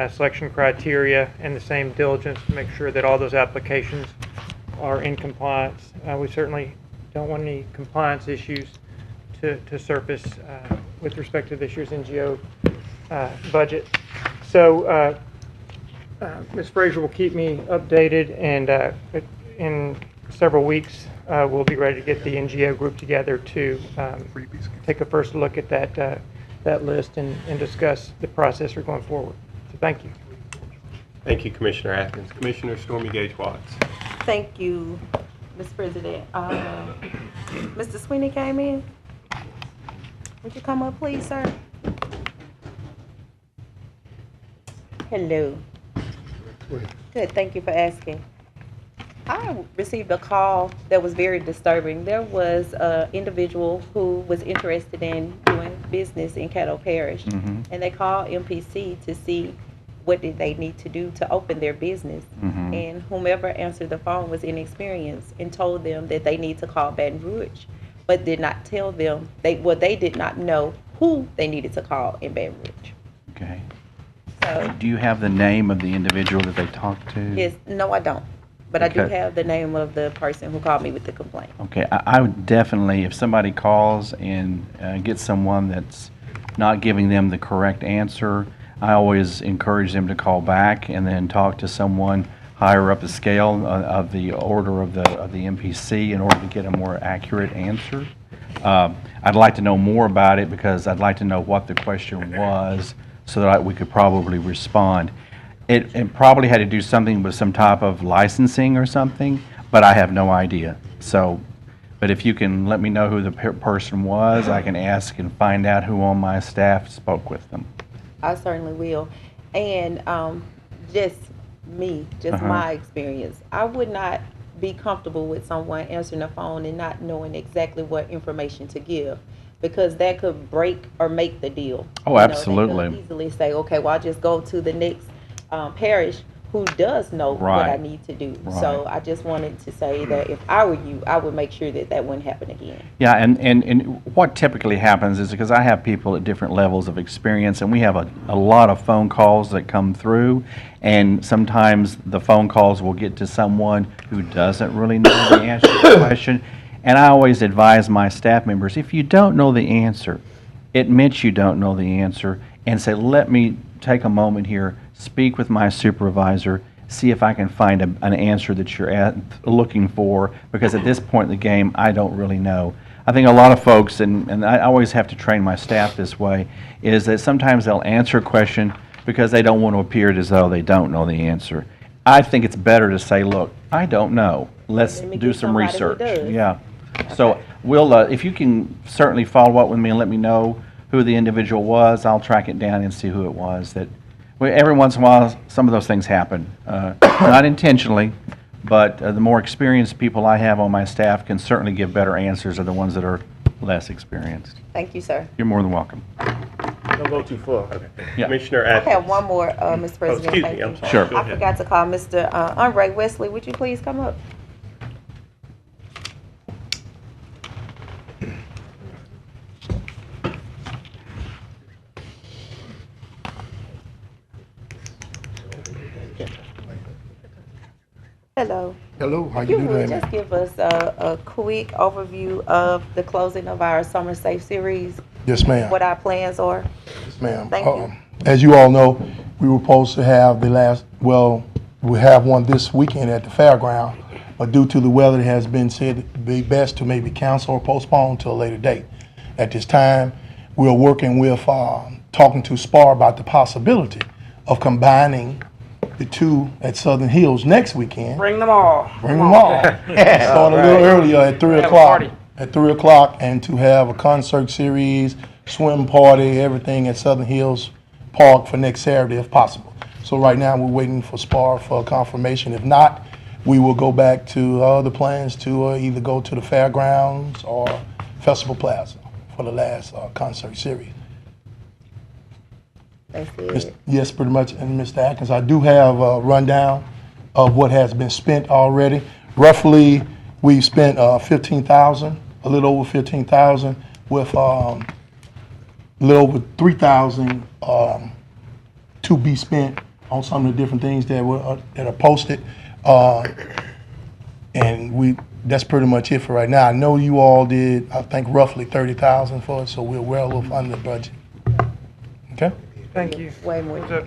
selection criteria and the same diligence to make sure that all those applications are in compliance. We certainly don't want any compliance issues to surface with respect to this year's NGO budget. So Ms. Frazier will keep me updated, and in several weeks we'll be ready to get the NGO group together to take a first look at that list and discuss the process for going forward. So thank you. Thank you, Commissioner Atkins. Commissioner Stormy Gage Watts. Thank you, Mr. President. Mr. Sweeney came in. Would you come up, please, sir? Hello. Good, thank you for asking. I received a call that was very disturbing. There was an individual who was interested in doing business in Caddo Parish, and they called MPC to see what did they need to do to open their business. And whomever answered the phone was inexperienced and told them that they need to call Baton Rouge, but did not tell them, they did not know who they needed to call in Baton Rouge. Okay. So, Do you have the name of the individual that they talked to? yes, no, I don't. But I do Okay. have the name of the person who called me with the complaint. Okay, I would definitely, if somebody calls and gets someone that's not giving them the correct answer, I always encourage them to call back and then talk to someone higher up the scale of the order of the MPC in order to get a more accurate answer. I'd like to know more about it because I'd like to know what the question was so that we could probably respond. It probably had to do something with some type of licensing or something, but I have no idea. So, but if you can let me know who the person was, I can ask and find out who on my staff spoke with them. I certainly will. And just my experience, I would not be comfortable with someone answering the phone and not knowing exactly what information to give, because that could break or make the deal. Oh, absolutely. They could easily say, okay, well, I'll just go to the next parish who does know what I need to do. So I just wanted to say that if I were you, I would make sure that that wouldn't happen again. Yeah, and what typically happens is because I have people at different levels of experience, and we have a lot of phone calls that come through, and sometimes the phone calls will get to someone who doesn't really know the answer to the question. And I always advise my staff members, if you don't know the answer, admit you don't know the answer, and say, let me take a moment here, speak with my supervisor, see if I can find an answer that you're looking for, because at this point in the game, I don't really know. I think a lot of folks, and I always have to train my staff this way, is that sometimes they'll answer a question because they don't want to appear as though they don't know the answer. I think it's better to say, look, I don't know. Let's do some research. Yeah. So we'll, if you can certainly follow up with me and let me know who the individual was, I'll track it down and see who it was. That every once in a while, some of those things happen, not intentionally, but the more experienced people I have on my staff can certainly give better answers than the ones that are less experienced. Thank you, sir. You're more than welcome. Don't go too far. Okay. Yeah. Commissioner I Atkins. have one more, Mr. President. excuse Thank me, I'm you. sorry. Sure. Go I ahead. forgot to call Mr. Andre Wesley. Would you please come up? Hello. Hello, how You you would doing? just give us a quick overview of the closing of our Summer Safe series Yes, ma'am. what our plans are? Yes, ma'am. Thank you. As you all know, we were supposed to have we have one this weekend at the fairground, but due to the weather, it has been said it'd be best to maybe cancel or postpone to a later date. At this time, we're working with, talking to SPAR about the possibility of combining the two at Southern Hills next weekend. Bring them all. Bring them all. Start a little earlier at 3 Have a o'clock. party. At 3 o'clock, and to have a concert series, swim party, everything at Southern Hills Park for next Saturday if possible. So right now, we're waiting for SPAR for confirmation. If not, we will go back to other plans to either go to the fairgrounds or Festival Plaza for the last concert series. That's it. Yes, pretty much. And Mr. Atkins, I do have a rundown of what has been spent already. Roughly, we've spent $15,000, a little over $15,000, with a little over $3,000 to be spent on some of the different things that are posted. And that's pretty much it for right now. I know you all did, I think, roughly $30,000 for it, so we're well over under the budget. Okay? Thank you. Way more. Was it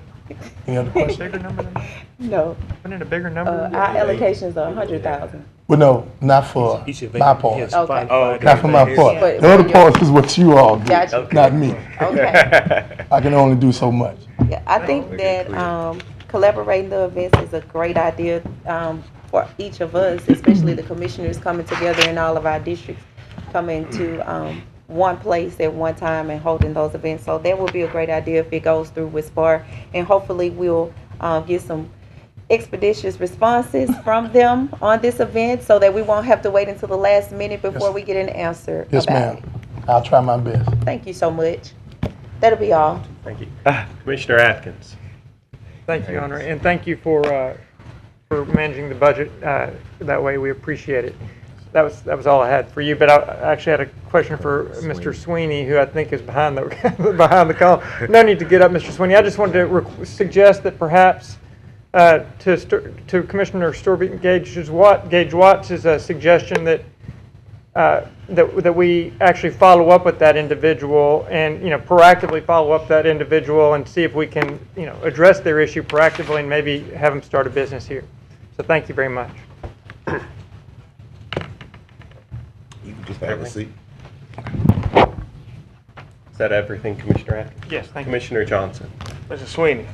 Any other a questions? bigger number than that? No. Wasn't it a bigger number? Our allocations are 100,000. Well, no, not for my part. Okay. Not for my part. But- The other part is what you all do, Gotcha. not me. Okay. I can only do so much. Yeah, I think that collaborating the events is a great idea for each of us, especially the commissioners coming together in all of our districts, coming to one place at one time and holding those events. So that would be a great idea if it goes through with SPAR, and hopefully we'll get some expeditious responses from them on this event so that we won't have to wait until the last minute before we get an answer Yes, about it. ma'am. I'll try my best. Thank you so much. That'll be all. Thank you. Commissioner Atkins. Thank you, Honor, and thank you for managing the budget that way. We appreciate it. That was all I had for you, but I actually had a question for Mr. Sweeney, who I think is behind the behind the column. No need to get up, Mr. Sweeney. I just wanted to suggest that perhaps to Commissioner Gage Watts' suggestion that that we actually follow up with that individual and, proactively follow up that individual and see if we can, address their issue proactively and maybe have them start a business here. So thank you very much. You can just have a seat. Is that everything, Commissioner Atkins? Yes, thank you. Commissioner Johnson. Mr. Sweeney.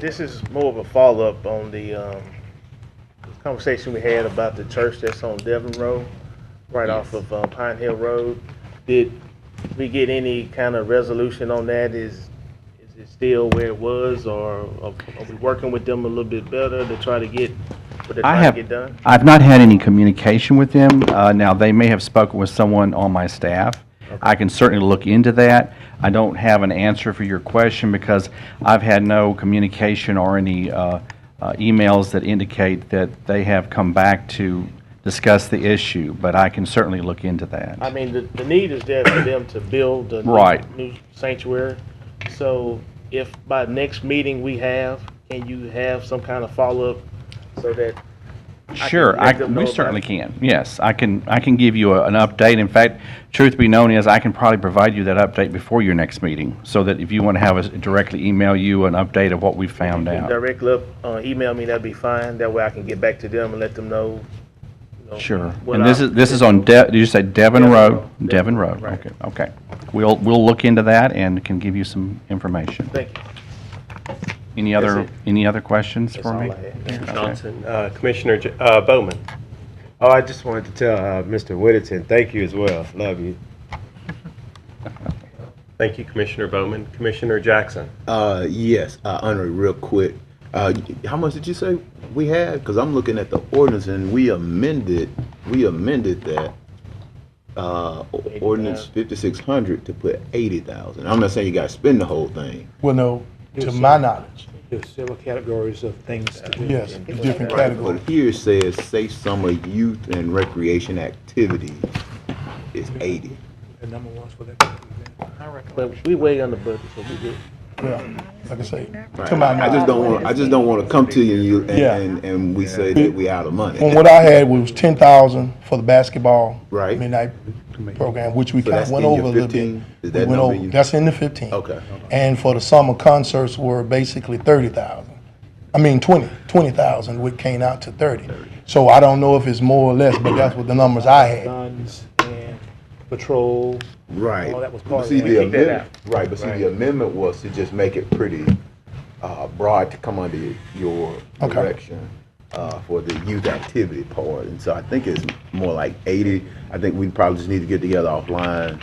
This is more of a follow-up on the conversation we had about the church that's on Devon Road, right off of Pine Hill Road. Did we get any kind of resolution on that? Is it still where it was, or are we working with them a little bit better to try to get what they're trying to get done? I've not had any communication with them. Now, they may have spoken with someone on my staff. Okay. I can certainly look into that. I don't have an answer for your question because I've had no communication or any emails that indicate that they have come back to discuss the issue, but I can certainly look into that. I mean, the need is there for them to build a new sanctuary. So if by next meeting can you have some kind of follow-up so that Sure, we certainly can. Yes, I can give you an update. In fact, truth be known is I can probably provide you that update before your next meeting, so that if you want to have us directly email you an update of what we found out. Directly email me, that'd be fine. That way I can get back to them and let them know. Sure. And this is on did you say Devon Road? Devon Road. Right. Okay. Okay. We'll look into that and can give you some information. Thank you. Any other questions for me? Johnson. Commissioner Bowman. Oh, I just wanted to tell Mr. Whittington, thank you as well. Love you. Thank you, Commissioner Bowman. Commissioner Jackson. Yes, Honor, real quick. How much did you say we had? Because I'm looking at the ordinance and we amended that ordinance 5600 to put 80,000. I'm not saying you got to spend the whole thing. Well, no, to my knowledge. There's several categories of things to do. Yes, different categories. But here it says safe summer youth and recreation activities is 80. The number was for that. But we way under budget, so we good. well, like I say, Right. to my I just don't want to come to you Yeah. and we say that we out of money. From what I had was 10,000 for the basketball Right. midnight program, which we So kind that's of went in over your a little 15? bit. Is that We went number over- you- That's in the 15. Okay. And for the summer concerts were basically 30,000. I mean 20,000, which came out to 30. So I don't know if it's more or less, but that's what the numbers I had. Guns and patrol. Right. All that was But part of see, it. the Keep that amendment, right, but see, the amendment was to just make it pretty broad to come under your Okay. direction for the youth activity part. And so I think it's more like 80. I think we probably just need to get together offline.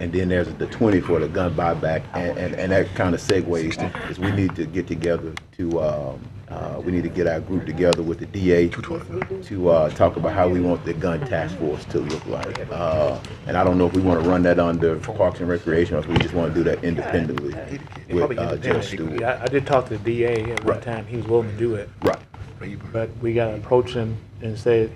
And then there's the 20 for the gun buyback, and that kind of segues to, is we need to get together to, we need to get our group together with the DA to talk about how we want the gun task force to look like. And I don't know if we want to run that under Parks and Recreation or if we just want to do that independently with Probably Judge independently. Stewart. I did talk to the DA at one Right. time. He was willing to do it. Right. But we got to approach him and say,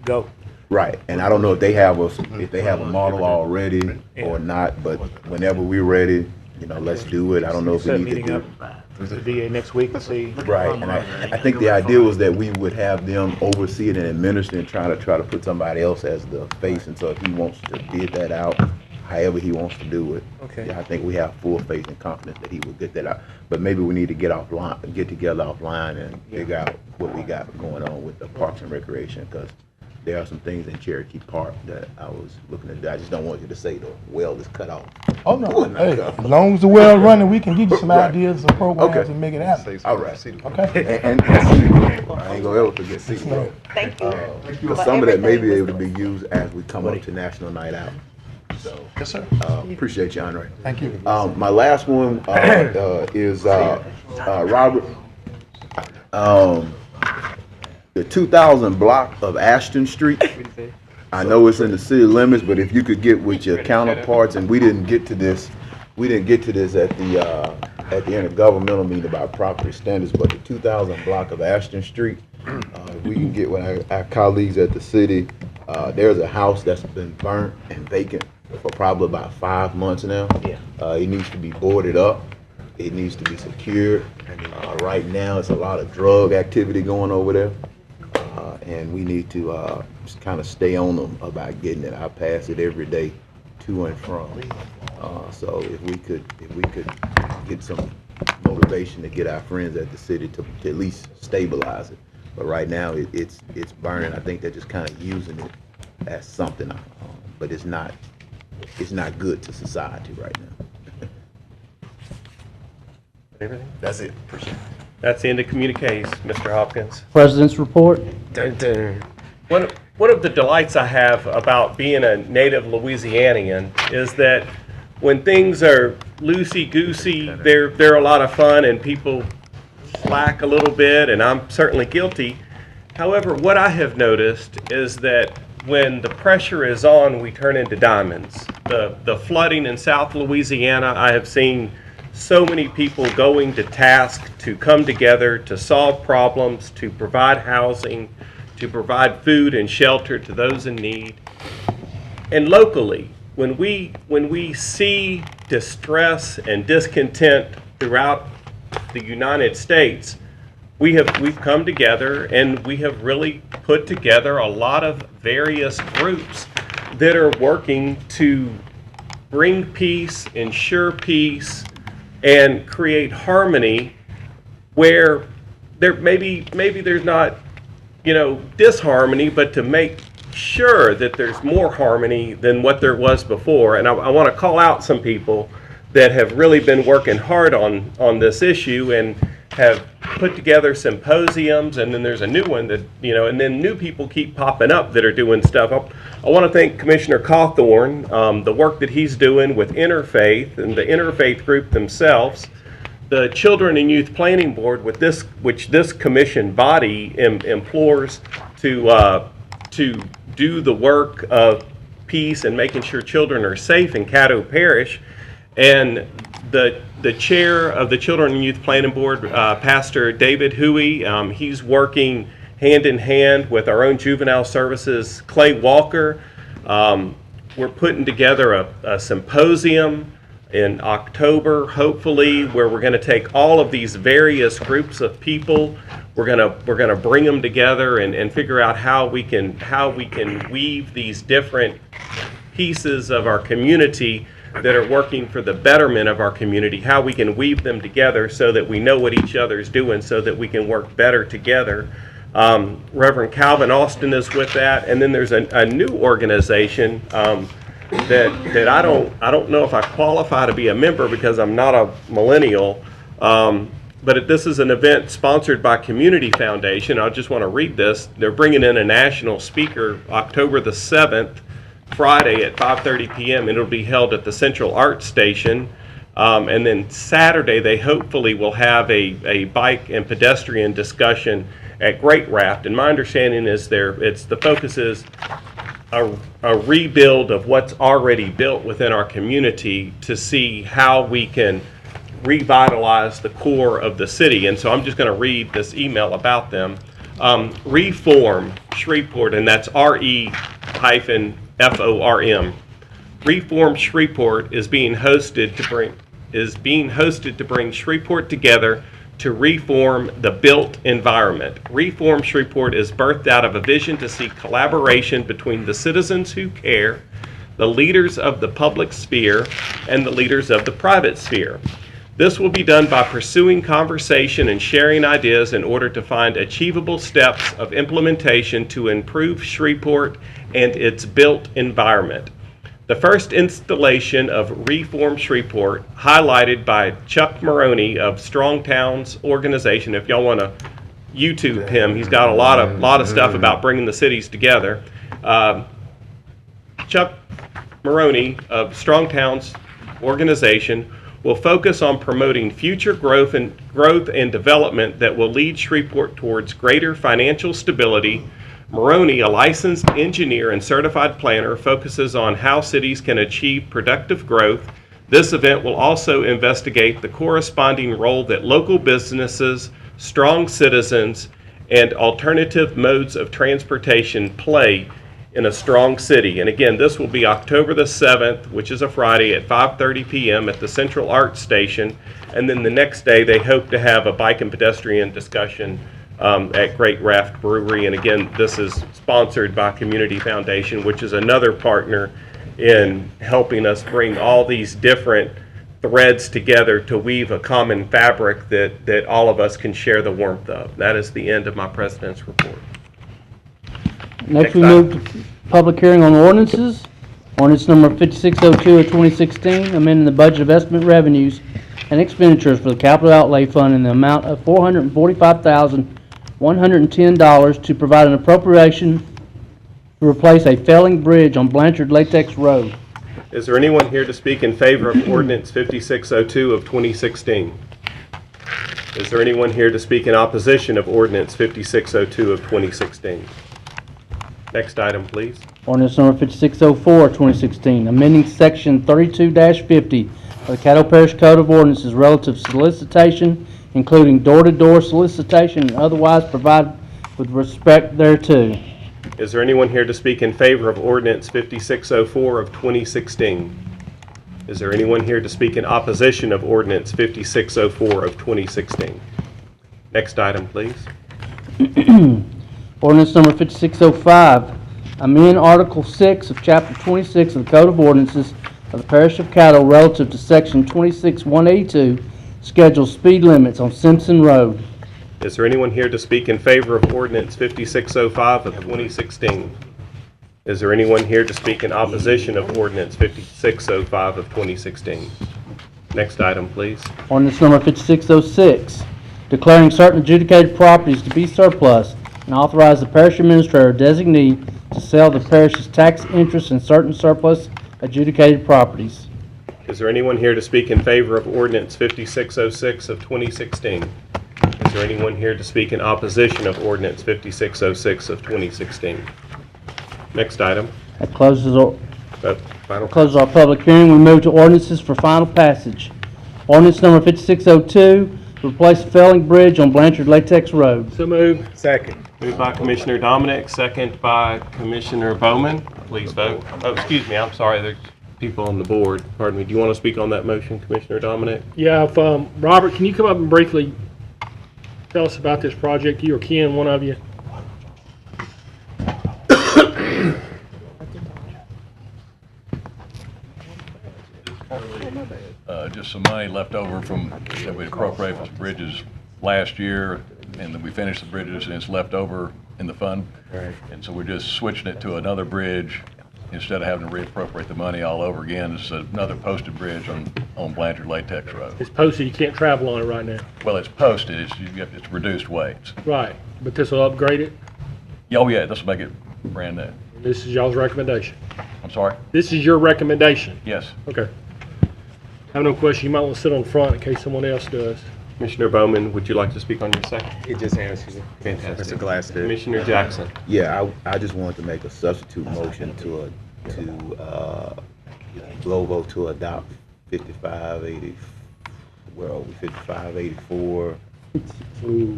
go. Right, and I don't know if they have a model already or not, but whenever we're ready, let's do it. I don't know if we Set a need to meeting do. up with the DA next week and see. Right, and I think the idea was that we would have them oversee it and administer and try to put somebody else as the face, and so if he wants to bid that out, however he wants to do it. Okay. Yeah, I think we have full faith and confidence that he will get that out, but maybe we need to get together offline and figure out what we got going on with the Parks and Recreation, because there are some things in Cherokee Park that I was looking at. I just don't want you to say the well is cut off. Oh, no, hey, as long as the well running, we can give you some ideas and programs Okay. and make it happen. All right. Okay? And Cedar Grove. I ain't gonna ever forget Cedar Grove. Thank you. Because some of that may be able to be used as we come up to National Night Out. So, yes, sir. Appreciate you, Andre. Thank you. My last one is Robert. The 2000 block of Ashton Street. I know it's in the city limits, but if you could get with your counterparts, and we didn't get to this at the intergovernmental meeting about property standards, but the 2000 block of Ashton Street, we can get with our colleagues at the city. There's a house that's been burnt and vacant for probably about 5 months now. It needs to be boarded up. It needs to be secured. Right now, it's a lot of drug activity going over there. And we need to just kind of stay on them about getting it. I pass it every day to and from. So if we could get some motivation to get our friends at the city to at least stabilize it. But right now it's burning. I think they're just kind of using it as something, but it's not good to society right now. Everything? That's it. Appreciate it. That's the end of communiques, Mr. Hopkins. President's report. One of the delights I have about being a native Louisianian is that when things are loosey-goosey, they're a lot of fun and people slack a little bit, and I'm certainly guilty. However, what I have noticed is that when the pressure is on, we turn into diamonds. The flooding in South Louisiana, I have seen so many people going to task to come together to solve problems, to provide housing, to provide food and shelter to those in need. And locally, when we see distress and discontent throughout the United States, we've come together and we have really put together a lot of various groups that are working to bring peace, ensure peace, and create harmony where there maybe there's not disharmony, but to make sure that there's more harmony than what there was before. And I want to call out some people that have really been working hard on this issue and have put together symposiums, and then there's a new one that, and then new people keep popping up that are doing stuff. I want to thank Commissioner Cawthorn, the work that he's doing with Interfaith and the Interfaith group themselves, the Children and Youth Planning Board, which this commission body implores to do the work of peace and making sure children are safe in Caddo Parish, and the chair of the Children and Youth Planning Board, Pastor David Huey, he's working hand in hand with our own Juvenile Services, Clay Walker. We're putting together a symposium in October, hopefully, where we're going to take all of these various groups of people. We're going to bring them together and figure out how we can weave these different pieces of our community that are working for the betterment of our community, how we can weave them together so that we know what each other's doing, so that we can work better together. Reverend Calvin Austin is with that, and then there's a new organization that I don't know if I qualify to be a member because I'm not a millennial, but this is an event sponsored by Community Foundation. I just want to read this. They're bringing in a national speaker October the 7th, Friday at 5:30 p.m. It'll be held at the Central Arts Station. And then Saturday, they hopefully will have a bike and pedestrian discussion at Great Raft. And my understanding is the focus is a rebuild of what's already built within our community to see how we can revitalize the core of the city. And so I'm just going to read this email about them. Reform Shreveport, and that's RE-FORM. Reform Shreveport is being hosted to bring Shreveport together to reform the built environment. Reform Shreveport is birthed out of a vision to see collaboration between the citizens who care, the leaders of the public sphere, and the leaders of the private sphere. This will be done by pursuing conversation and sharing ideas in order to find achievable steps of implementation to improve Shreveport and its built environment. The first installation of Reform Shreveport, highlighted by Chuck Maroney of Strong Towns Organization. If y'all want to YouTube him, he's got a lot of stuff about bringing the cities together. Chuck Maroney of Strong Towns Organization will focus on promoting future growth and development that will lead Shreveport towards greater financial stability. Maroney, a licensed engineer and certified planner, focuses on how cities can achieve productive growth. This event will also investigate the corresponding role that local businesses, strong citizens, and alternative modes of transportation play in a strong city. And again, this will be October the 7th, which is a Friday at 5:30 p.m. at the Central Arts Station. And then the next day, they hope to have a bike and pedestrian discussion at Great Raft Brewery. And again, this is sponsored by Community Foundation, which is another partner in helping us bring all these different threads together to weave a common fabric that all of us can share the warmth of. That is the end of my President's report. Next, we move to public hearing on ordinances. Ordinance number 5602 of 2016, amending the budget of estimate revenues and expenditures for the capital outlay fund in the amount of $445,110 to provide an appropriation to replace a failing bridge on Blanchard Latex Road. Is there anyone here to speak in favor of ordinance 5602 of 2016? Is there anyone here to speak in opposition of ordinance 5602 of 2016? Next item, please. Ordinance number 5604 of 2016, amending section 32-50 of the Caddo Parish Code of Ordinances relative to solicitation, including door-to-door solicitation and otherwise provide with respect thereto. Is there anyone here to speak in favor of ordinance 5604 of 2016? Is there anyone here to speak in opposition of ordinance 5604 of 2016? Next item, please. Ordinance number 5605, amend Article 6 of Chapter 26 of the Code of Ordinances of the Parish of Caddo relative to Section 26182, scheduled speed limits on Simpson Road. Is there anyone here to speak in favor of ordinance 5605 of 2016? Is there anyone here to speak in opposition of ordinance 5605 of 2016? Next item, please. Ordinance number 5606, declaring certain adjudicated properties to be surplus and authorize the parish administrator designee to sell the parish's tax interest in certain surplus adjudicated properties. Is there anyone here to speak in favor of ordinance 5606 of 2016? Is there anyone here to speak in opposition of ordinance 5606 of 2016? Next item. That closes our public hearing. We move to ordinances for final passage. Ordinance number 5602, replace the failing bridge on Blanchard Latex Road. So moved. Second. Moved by Commissioner Dominic, second by Commissioner Bowman. Please vote. Oh, excuse me, I'm sorry. people on the board. Pardon me. Do you want to speak on that motion, Commissioner Dominic? Yeah, if, Robert, can you come up and briefly tell us about this project, you or Ken, one of you? Just some money left over from, that we appropriated for bridges last year, and then we finished the bridges, and it's left over in the fund. Right. And so we're just switching it to another bridge instead of having to reappropriate the money all over again. It's another posted bridge on Blanchard Latex Road. It's posted, you can't travel on it right now. Well, it's posted, it's reduced weights. Right, but this will upgrade it? Oh, yeah, this will make it brand new. This is y'all's recommendation? I'm sorry? This is your recommendation? Yes. Okay. I have no question. You might want to sit on the front in case someone else does. Commissioner Bowman, would you like to speak on your second? It just answers it. Fantastic. Mr. Glass did. Commissioner Jackson. Yeah, I just wanted to make a substitute motion to Globo to adopt 5580, where are we, 5584?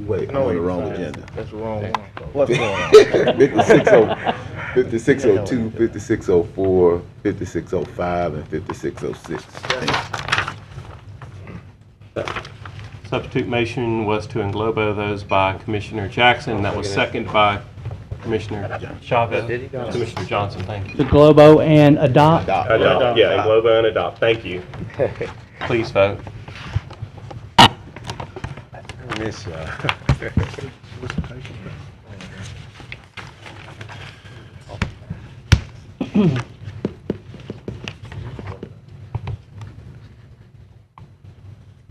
Wait, I'm on the wrong agenda. That's the wrong one. What's going on? 5602, 5604, 5605, and 5606. Substitute motion was to englobo those by Commissioner Jackson. That was seconded by Commissioner Chavez. Commissioner Johnson, thank you. The Globo and adopt. Adopt, yeah, englobo and adopt. Thank you. Please vote. I miss y'all.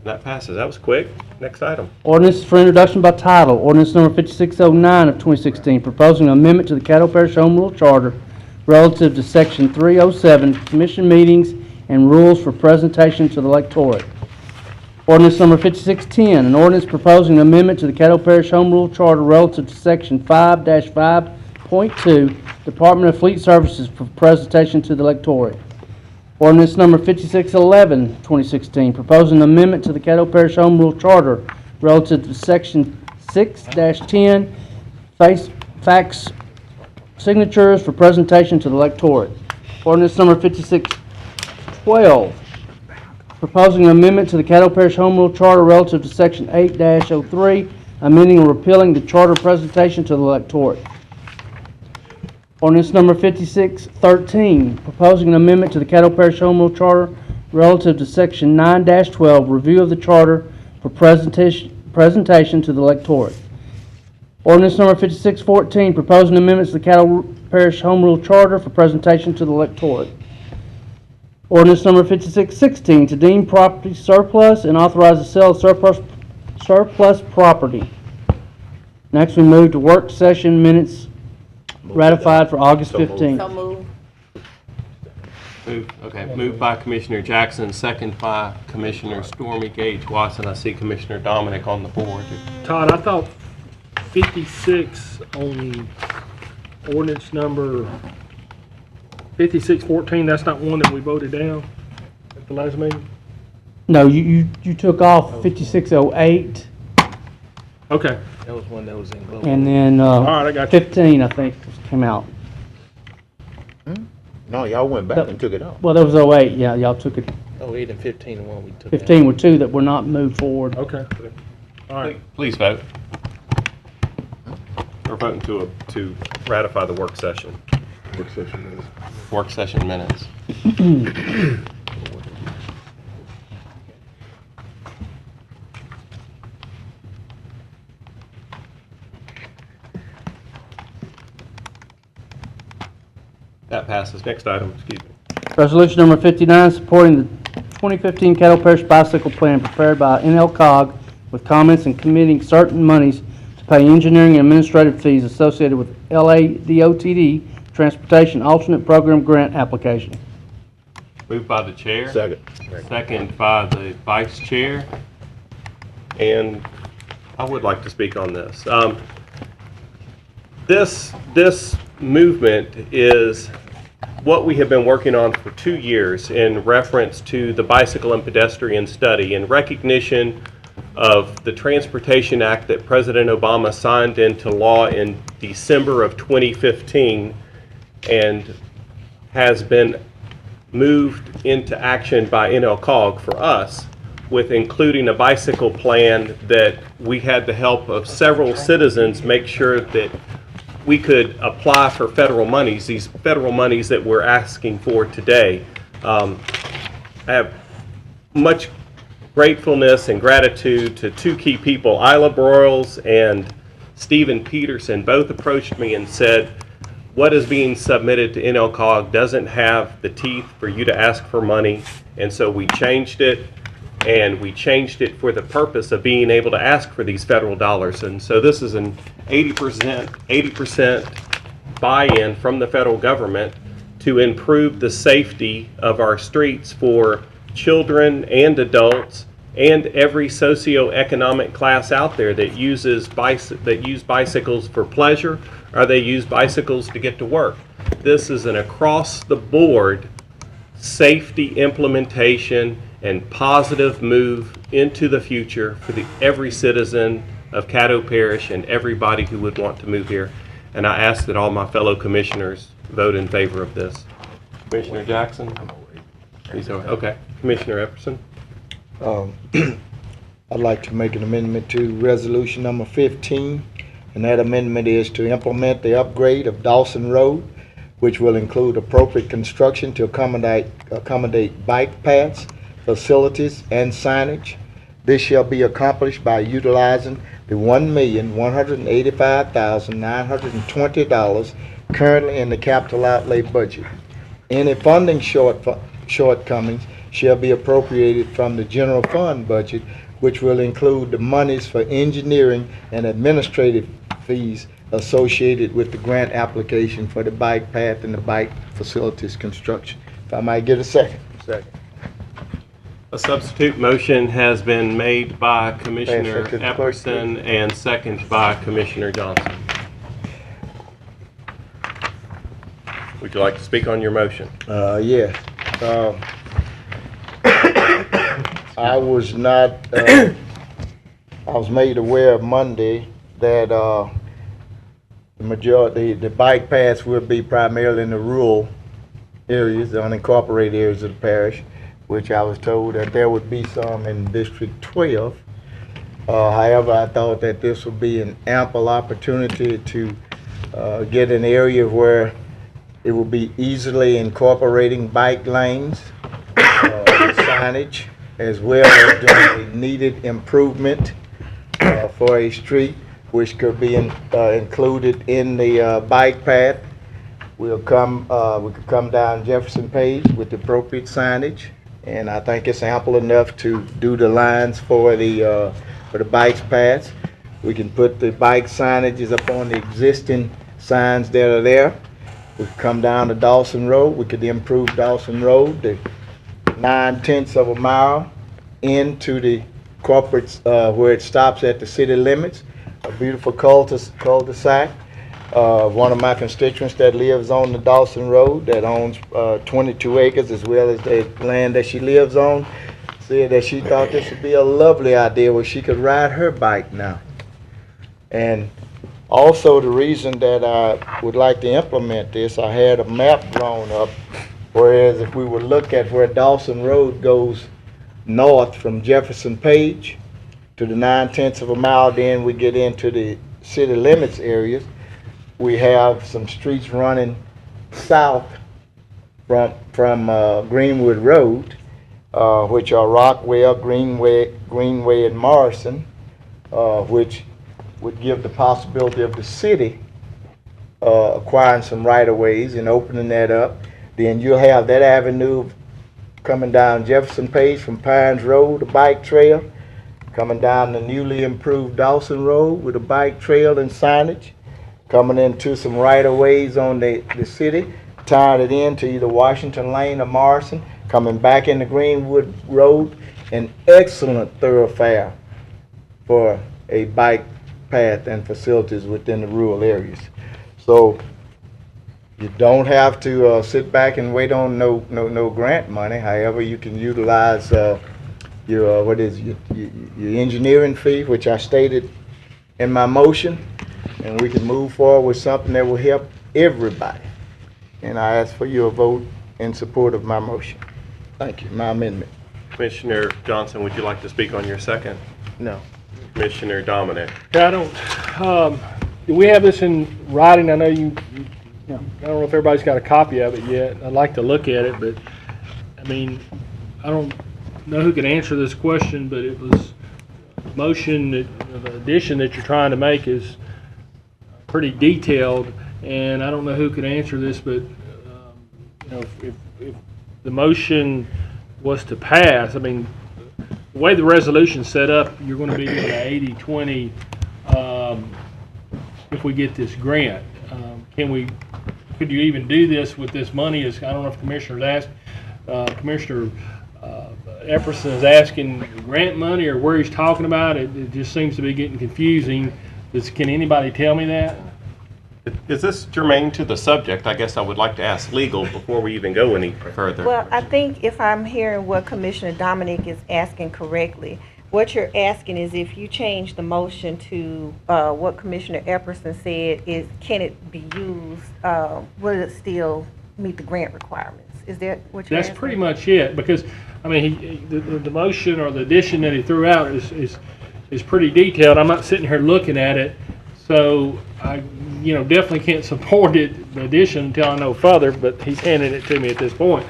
That passes. That was quick. Next item. Ordinance for introduction by title, ordinance number 5609 of 2016, proposing an amendment to the Caddo Parish Home Rule Charter relative to Section 307, commission meetings and rules for presentation to the electorate. Ordinance number 5610, an ordinance proposing an amendment to the Caddo Parish Home Rule Charter relative to Section 5-5.2, Department of Fleet Services for presentation to the electorate. Ordinance number 5611, 2016, proposing an amendment to the Caddo Parish Home Rule Charter relative to Section 6-10, fax signatures for presentation to the electorate. Ordinance number 5612, proposing an amendment to the Caddo Parish Home Rule Charter relative to Section 8-03, amending and repealing the charter presentation to the electorate. Ordinance number 5613, proposing an amendment to the Caddo Parish Home Rule Charter relative to Section 9-12, review of the charter for presentation to the electorate. Ordinance number 5614, proposing amendments to the Caddo Parish Home Rule Charter for presentation to the electorate. Ordinance number 5616, to deem property surplus and authorize the sale of surplus property. Next, we move to work session minutes ratified for August 15th. So move. Moved by Commissioner Jackson, second by Commissioner Stormy Gage Watson. I see Commissioner Dominic on the board. Todd, I thought 56 on ordinance number 5614, that's not one that we voted down at the last meeting? No, you took off 5608, Okay. That was one that was in Global. and then All right, I got you. 15, I think, came out. No, y'all went back and took it out. Well, there was 08, yeah, y'all took it. 08 and 15, the one we took 15 were two that were not moved forward. Okay. All right. Please vote. We're voting to ratify the work session. Work session minutes. Work session minutes. That passes. Next item, excuse me. Resolution number 59, supporting the 2015 Caddo Parish Bicycle Plan prepared by NLCOG with comments and committing certain monies to pay engineering and administrative fees associated with LADOTD Transportation Alternate Program Grant application. Moved by the chair. Second. Second by the vice chair. And I would like to speak on this. This movement is what we have been working on for 2 years in reference to the bicycle and pedestrian study in recognition of the Transportation Act that President Obama signed into law in December of 2015 and has been moved into action by NLCOG for us with including a bicycle plan that we had the help of several citizens make sure that we could apply for federal monies, these federal monies that we're asking for today. I have much gratefulness and gratitude to two key people. Isla Broyles and Stephen Peterson both approached me and said, what is being submitted to NLCOG doesn't have the teeth for you to ask for money, and so we changed it, and we changed it for the purpose of being able to ask for these federal dollars. And so this is an 80% buy-in from the federal government to improve the safety of our streets for children and adults and every socioeconomic class out there that use bicycles for pleasure, or they use bicycles to get to work. This is an across-the-board safety implementation and positive move into the future for every citizen of Caddo Parish and everybody who would want to move here. And I ask that all my fellow commissioners vote in favor of this. Commissioner Jackson? He's over. Okay. Commissioner Epperson? I'd like to make an amendment to resolution number 15, and that amendment is to implement the upgrade of Dawson Road, which will include appropriate construction to accommodate bike paths, facilities, and signage. This shall be accomplished by utilizing the $1,185,920 currently in the capital outlay budget. Any funding shortcomings shall be appropriated from the general fund budget, which will include the monies for engineering and administrative fees associated with the grant application for the bike path and the bike facilities construction. If I might get a second. Second. A substitute motion has been made by Commissioner Epperson and seconded by Commissioner Johnson. Would you like to speak on your motion? Yeah. I was not, I was made aware Monday that the majority, the bike paths will be primarily in the rural areas, the unincorporated areas of the parish, which I was told that there would be some in District 12. However, I thought that this would be an ample opportunity to get an area where it will be easily incorporating bike lanes, signage, as well as doing a needed improvement for a street, which could be included in the bike path. We could come down Jefferson Page with the appropriate signage, and I think it's ample enough to do the lines for the bike paths. We can put the bike signages up on the existing signs that are there. We could come down to Dawson Road. We could improve Dawson Road, the 9/10 of a mile into the corporate, where it stops at the city limits. A beautiful cul-de-sac. One of my constituents that lives on the Dawson Road that owns 22 acres as well as the land that she lives on said that she thought this would be a lovely idea where she could ride her bike now. And also the reason that I would like to implement this, I had a map drawn up, whereas if we would look at where Dawson Road goes north from Jefferson Page to the 9/10 of a mile, then we get into the city limits areas. We have some streets running south from Greenwood Road, which are Rockwell, Greenway, and Morrison, which would give the possibility of the city acquiring some right-of-ways and opening that up. Then you'll have that avenue coming down Jefferson Page from Pines Road, a bike trail, coming down the newly improved Dawson Road with a bike trail and signage, coming into some right-of-ways on the city, tying it into either Washington Lane or Morrison, coming back into Greenwood Road, an excellent thoroughfare for a bike path and facilities within the rural areas. So you don't have to sit back and wait on no grant money. However, you can utilize your engineering fee, which I stated in my motion, and we can move forward with something that will help everybody. And I ask for your vote in support of my motion. Thank you, my amendment. Commissioner Johnson, would you like to speak on your second? No. Commissioner Dominic? Yeah, I don't, do we have this in writing? I know you know, I don't know if everybody's got a copy of it yet. I'd like to look at it, but, I mean, I don't know who can answer this question, but it was motion, that, the addition that you're trying to make is pretty detailed, and I don't know who can answer this, but, you know, if the motion was to pass, I mean, the way the resolution's set up, you're going to be doing an 80-20 if we get this grant. Could you even do this with this money? I don't know if Commissioner's asked, Commissioner Epperson is asking grant money or where he's talking about. It just seems to be getting confusing. Can anybody tell me that? Is this germane to the subject? I guess I would like to ask legal before we even go any further. Well, I think if I'm hearing what Commissioner Dominic is asking correctly, what you're asking is if you change the motion to what Commissioner Epperson said, is can it be used, will it still meet the grant requirements? Is that what you're asking? That's pretty much it, because, I mean, the motion or the addition that he threw out is pretty detailed. I'm not sitting here looking at it, so I, you know, definitely can't support it, the addition, until I know further, but he's handing it to me at this point.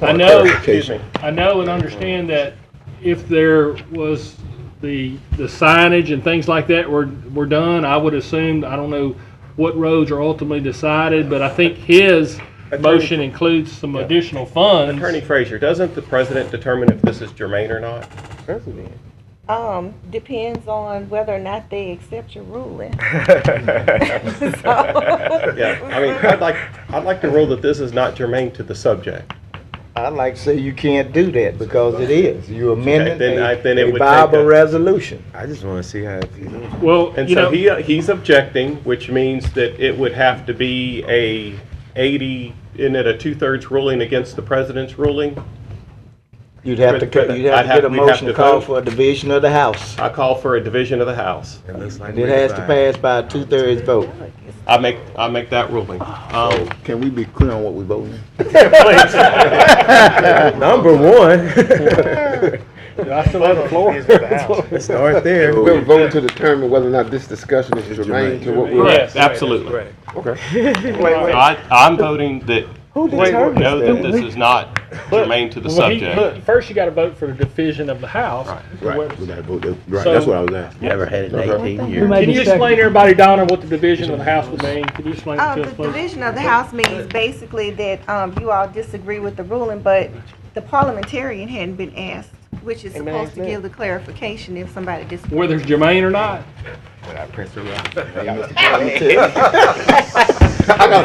I know and understand that if there was the signage and things like that were done, I would assume, I don't know what roads are ultimately decided, but I think his motion includes some additional funds. Attorney Frazier, doesn't the president determine if this is germane or not? President. Depends on whether or not they accept your ruling. Yeah, I mean, I'd like to rule that this is not germane to the subject. I'd like to say you can't do that because it is. You amended then it a would viable take resolution. I just want to see how it's done. Well, and you so know, he's objecting, which means that it would have to be a 80, isn't it a 2/3 ruling against the president's ruling? You'd have to get a motion to call for a division of the House. I call for a division of the House. And it has to pass by a 2/3 vote. I make that ruling. Can we be clear on what we're voting? Number one. I still have the floor. Let's start there. We're voting to determine whether or not this discussion is germane to what we're... Yes, absolutely. Okay. I'm voting that Who we determines know that? that this is not germane to the subject. First, you got to vote for the division of the House. Right, we gotta vote, right, So- that's what I was asking. Never had it in 18 years. Can you explain to everybody, Donna, what the division of the House would mean? Can you explain it to us, The please? division of the House means basically that you all disagree with the ruling, but the parliamentarian hadn't been asked, which is supposed to give the clarification if somebody disagrees. Whether it's germane or not? I got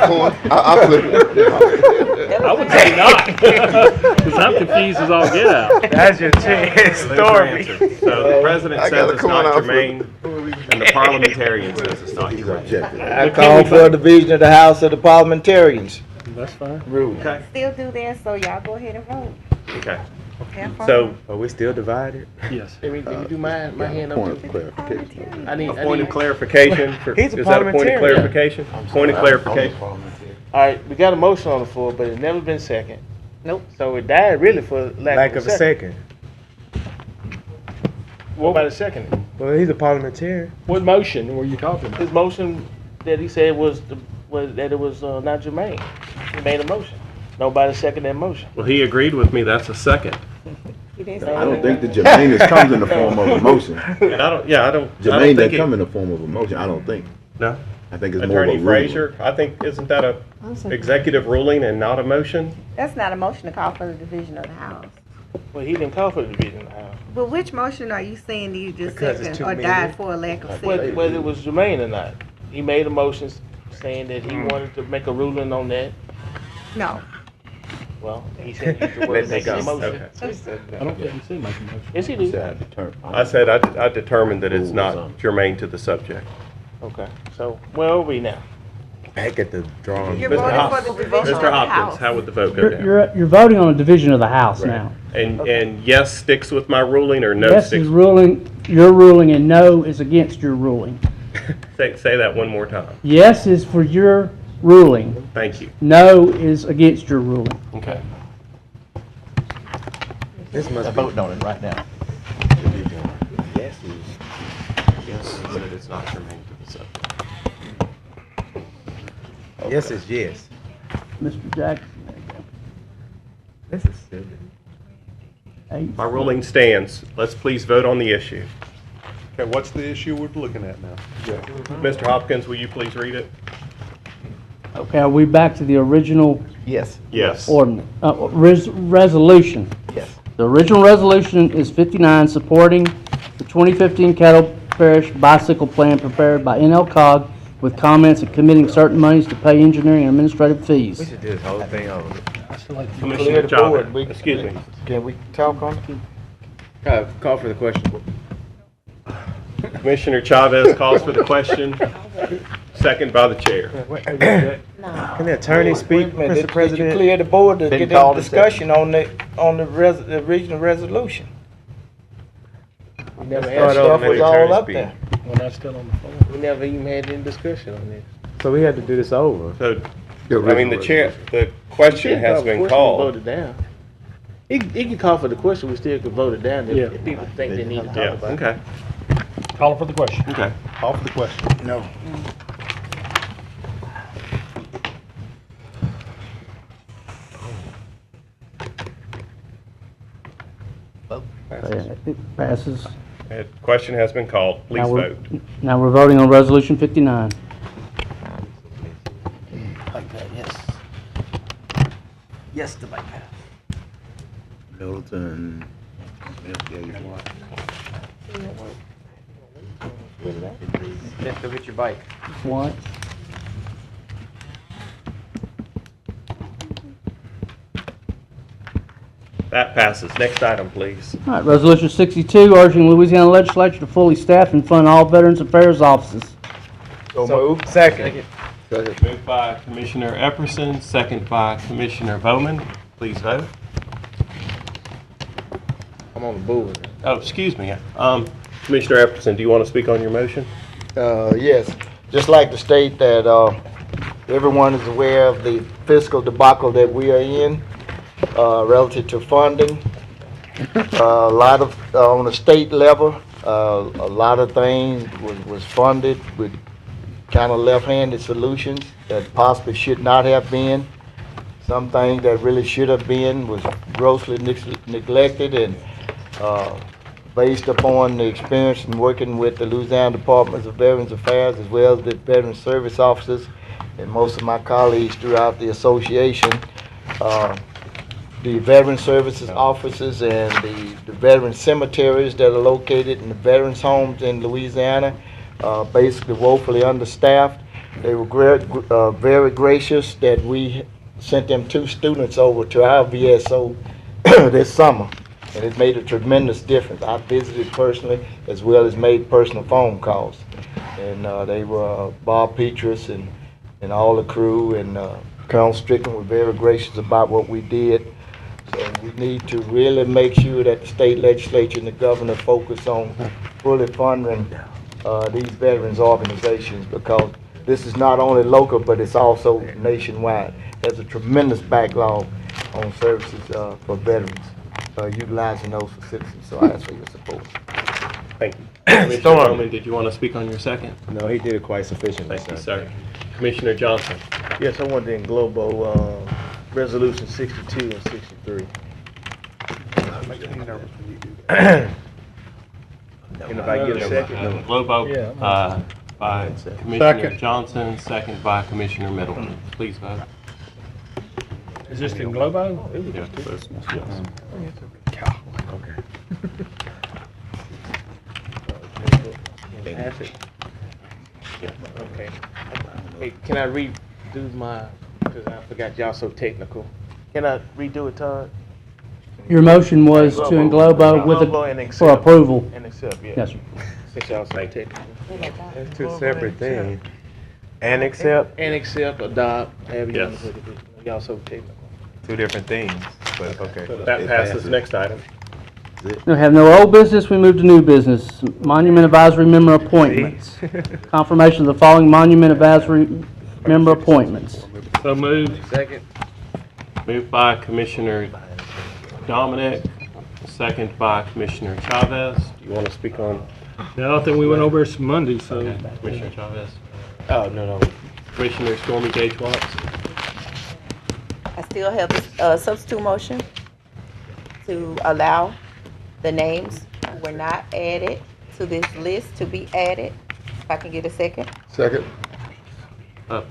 a coin. I'll flip it. I would say not, because I'm confused as all get out. That's your chance, story. So the president says it's not germane, and the parliamentarian says it's not germane. I call for a division of the House of the parliamentarians. That's fine. Rule. Okay. Still do that, so y'all go ahead and vote. Okay. Have fun. So, are we still divided? Yes. Let me do my hand Point up. of clarification. a point of clarification. He's a Is that a point of parliamentarian. clarification? Point of clarification. All right, we got a motion on the floor, but it's never been second. Nope. So it died really for Lack of a second. What about a second? Well, he's a parliamentarian. What motion were you talking about? His motion that he said was that it was not germane. He made a motion. Nobody seconded that motion. Well, he agreed with me, that's a second. I don't think the germaneness comes in the form of a motion. And I don't Germane think doesn't it- come in the form of a motion, I don't think. No? I think it's more of a Attorney ruling. Frazier, I think, isn't that a executive ruling and not a motion? That's not a motion to call for the division of the House. Well, he didn't call for the division of the House. But which motion are you saying you just Because it's seconded too or many. died for a lack of second? Whether it was germane or not. He made a motion saying that he wanted to make a ruling on that. No. Well, he said use the word make a motion. I don't think you said make a motion. Yes, he did. I said I determined that it's not germane to the subject. Okay, so where are we now? Back at the drawing. You're Mr. voting Hopkins, for the division of the Mr. Hopkins, House. how would the vote go down? You're voting on a division of the House now. And yes sticks with my ruling or no Yes sticks? is ruling, your ruling, and no is against your ruling. Say that one more time. Yes is for your ruling. Thank you. No is against your ruling. Okay. This must They're voting on it right now. Yes, Yes, but it's not germane to the subject. yes is yes. Mr. Jackson. This is silly. My ruling stands. Let's please vote on the issue. Okay, what's the issue we're looking at now? Mr. Hopkins, will you please read it? Okay, are we back to the original Yes. Yes. ordinance, resolution? Yes. The original resolution is 59, supporting the 2015 Caddo Parish bicycle plan prepared by NLCOG with comments and committing certain monies to pay engineering and administrative We fees. should do this whole thing over. Commissioner Clear the board. Chavez. Excuse me. Can we talk on it? Call for the question. Commissioner Chavez calls for the question, second by the chair. Can the attorney speak, Wait a minute, Mr. did President? you clear the board to Been get called that and seconded. discussion on the original resolution? We never That had, stuff was all up there. When that's still on the phone. we never even had any discussion on this. So we had to do this over. So, I mean, the chair, the question has been called. Voted down. He can call for the question, we still can vote it down Yeah. if people think they need to Yeah, talk about it. okay, Calling for the question. okay. Call for the question. No. It passes. Question has been called. Please Now vote. Now we're voting on resolution 59. Like that, yes. Yes to like that. Middleton, Smith, Gage, Watt. Let's go get your bike. What? That passes. Next item, please. All right, resolution 62, urging Louisiana legislature to fully staff and fund all Veterans Affairs offices. So move. Second. Moved by Commissioner Epperson, second by Commissioner Bowman. Please vote. I'm on the board. Oh, excuse me. Commissioner Epperson, do you want to speak on your motion? Yes, just like to state that everyone is aware of the fiscal debacle that we are in relative to funding. A lot of, on the state level, a lot of things was funded with kind of left-handed solutions that possibly should not have been. Some things that really should have been was grossly neglected, and based upon the experience in working with the Louisiana Department of Veterans Affairs as well as the Veteran Service Officers and most of my colleagues throughout the association, the Veteran Services offices and the veteran cemeteries that are located in the veterans' homes in Louisiana, basically woefully understaffed. They were very gracious that we sent them 2 students over to our VSO this summer, and it made a tremendous difference. I visited personally as well as made personal phone calls, and they were Bob Petrus and all the crew and Colonel Strickland were very gracious about what we did. So we need to really make sure that the state legislature and the governor focus on fully funding these veterans organizations, because this is not only local, but it's also nationwide. There's a tremendous backlog on services for veterans, utilizing those for citizens. So I ask for your support. Thank you. Commissioner Bowman, did you want to speak on your second? No, he did it quite sufficiently. Thank you, sir. Commissioner Johnson. Yes, I wanted to englobo resolution 62 and 63. And if I get a second? Lobo, Yeah. by Commissioner Second. Johnson, second by Commissioner Middleton. Please vote. Is this in Globo? Yes, yes. Pass it? Okay. Hey, can I redo my, because I forgot y'all so technical. Can I redo it, Todd? Your motion was to englobo with Englobo and a, for accept. approval. And accept, yeah. Yes, sir. Since y'all so technical. That's 2 separate things. And accept, And accept, adopt, however you want Yes. to put it. Y'all so technical. 2 different things, but okay. That passes. Next item. We have no old business, we move to new business. Monument Advisory Member appointments. Confirmation of the following Monument Advisory member appointments. So moved. Second. Moved by Commissioner Dominic, second by Commissioner Chavez. Do you want to speak on? No, I think we went over this Monday, so. Okay. Commissioner Chavez. Oh, no. Commissioner Stormy Gage Watts. I still have a substitute motion to allow the names who were not added to this list to be added. If I can get a second. Second.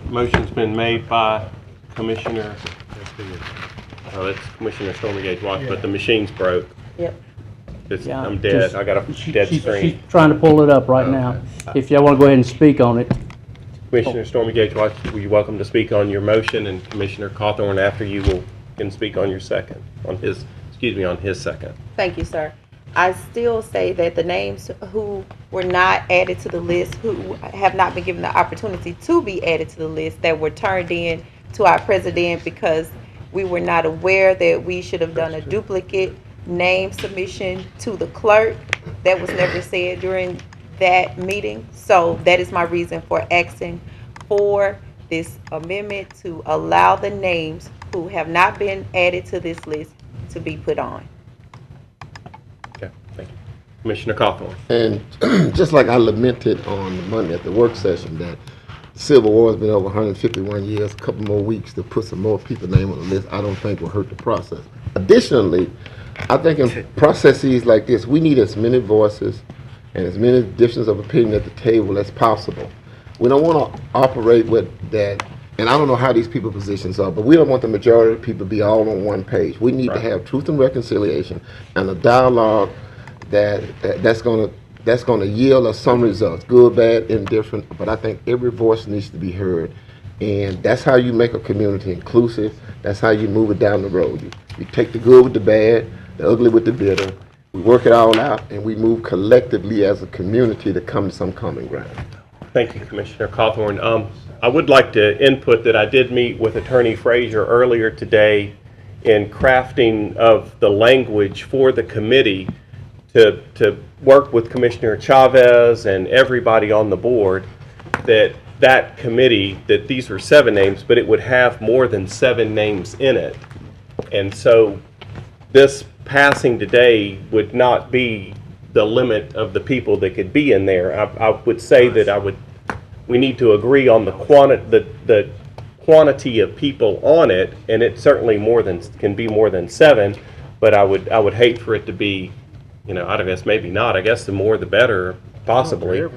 Motion's been made by Commissioner, it's Commissioner Stormy Gage Watts, but the machine's broke. Yep. Yeah, I'm dead. just- I got a dead She's screen. trying to pull it up right now. If y'all want to go ahead and speak on it. Commissioner Stormy Gage Watts, you're welcome to speak on your motion, and Commissioner Cawthorn, after you can speak on your second, on his second. Thank you, sir. I still say that the names who were not added to the list, who have not been given the opportunity to be added to the list, that were turned in to our president because we were not aware that we should have done a duplicate name submission to the clerk. That was never said during that meeting. So that is my reason for asking for this amendment to allow the names who have not been added to this list to be put on. Okay, thank you. Commissioner Cawthorn. And just like I lamented on Monday at the work session that the Civil War has been over 151 years, a couple more weeks to put some more people's name on the list, I don't think will hurt the process. Additionally, I think in processes like this, we need as many voices and as many differences of opinion at the table as possible. We don't want to operate with that, and I don't know how these people positions are, but we don't want the majority of people to be all on one page. We need to have truth and reconciliation and a dialogue that's going to yield us some results, good, bad, indifferent. But I think every voice needs to be heard, and that's how you make a community inclusive. That's how you move it down the road. You take the good with the bad, the ugly with the bitter. We work it all out, and we move collectively as a community to come to some common ground. Thank you, Commissioner Cawthorn. I would like to input that I did meet with Attorney Frazier earlier today in crafting of the language for the committee to work with Commissioner Chavez and everybody on the board, that committee, that these were 7 names, but it would have more than 7 names in it. And so this passing today would not be the limit of the people that could be in there. I would say that we need to agree on the quantity of people on it, and it certainly can be more than 7. But I would hate for it to be, I guess maybe not. I guess the more the better, possibly.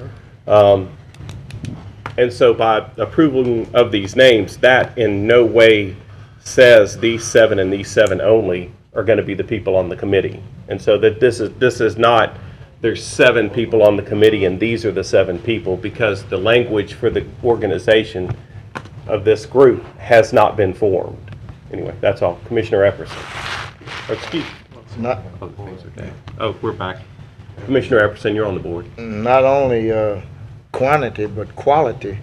And so by approval of these names, that in no way says these 7 and these 7 only are going to be the people on the committee. And so that this is not, there's 7 people on the committee and these are the 7 people, because the language for the organization of this group has not been formed. Anyway, that's all. Commissioner Epperson. Excuse me. Oh, we're back. Commissioner Epperson, you're on the board. Not only quantity, but quality,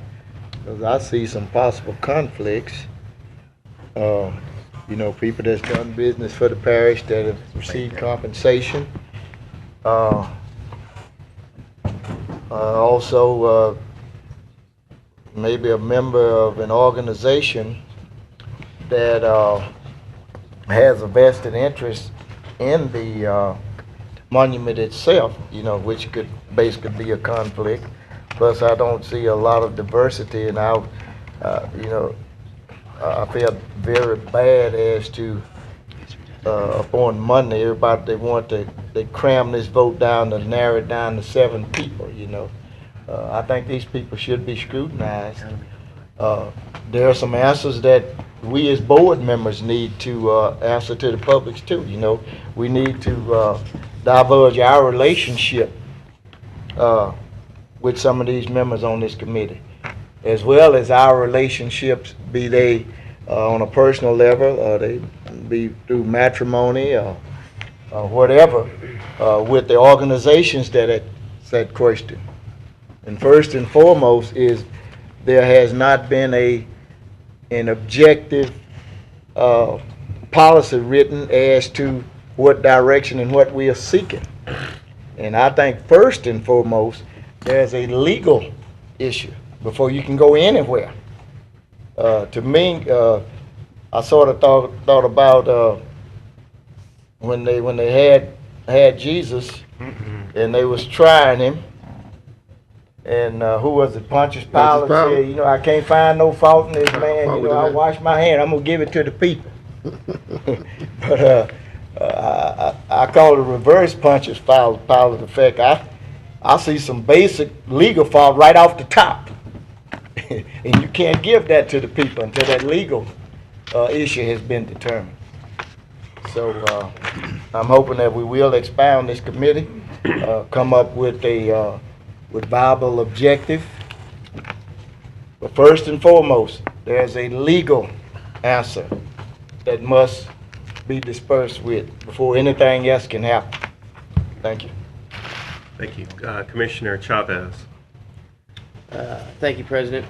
because I see some possible conflicts. People that's done business for the parish that have received compensation. Also, maybe a member of an organization that has a vested interest in the monument itself, which could basically be a conflict. Plus, I don't see a lot of diversity, and I feel very bad as to upon Monday, everybody they cram this vote down to narrow it down to 7 people. I think these people should be scrutinized. There are some answers that we as board members need to answer to the public too. We need to divulge our relationship with some of these members on this committee, as well as our relationships, be they on a personal level, or they be through matrimony or whatever, with the organizations that at question. And first and foremost is there has not been an objective policy written as to what direction and what we are seeking. And I think first and foremost, there's a legal issue before you can go anywhere. To me, I sort of thought about when they had Jesus and they was trying him, and who was it? Pontius Pilate said, you know, I can't find no fault in this man. You know, I wash my hand. I'm gonna give it to the people. But I call it reverse Pontius Pilate effect. I see some basic legal fault right off the top, and you can't give that to the people until that legal issue has been determined. So I'm hoping that we will expound this committee, come up with a viable objective. But first and foremost, there's a legal answer that must be dispersed with before anything else can happen. Thank you. Thank you. Commissioner Chavez. Thank you, President.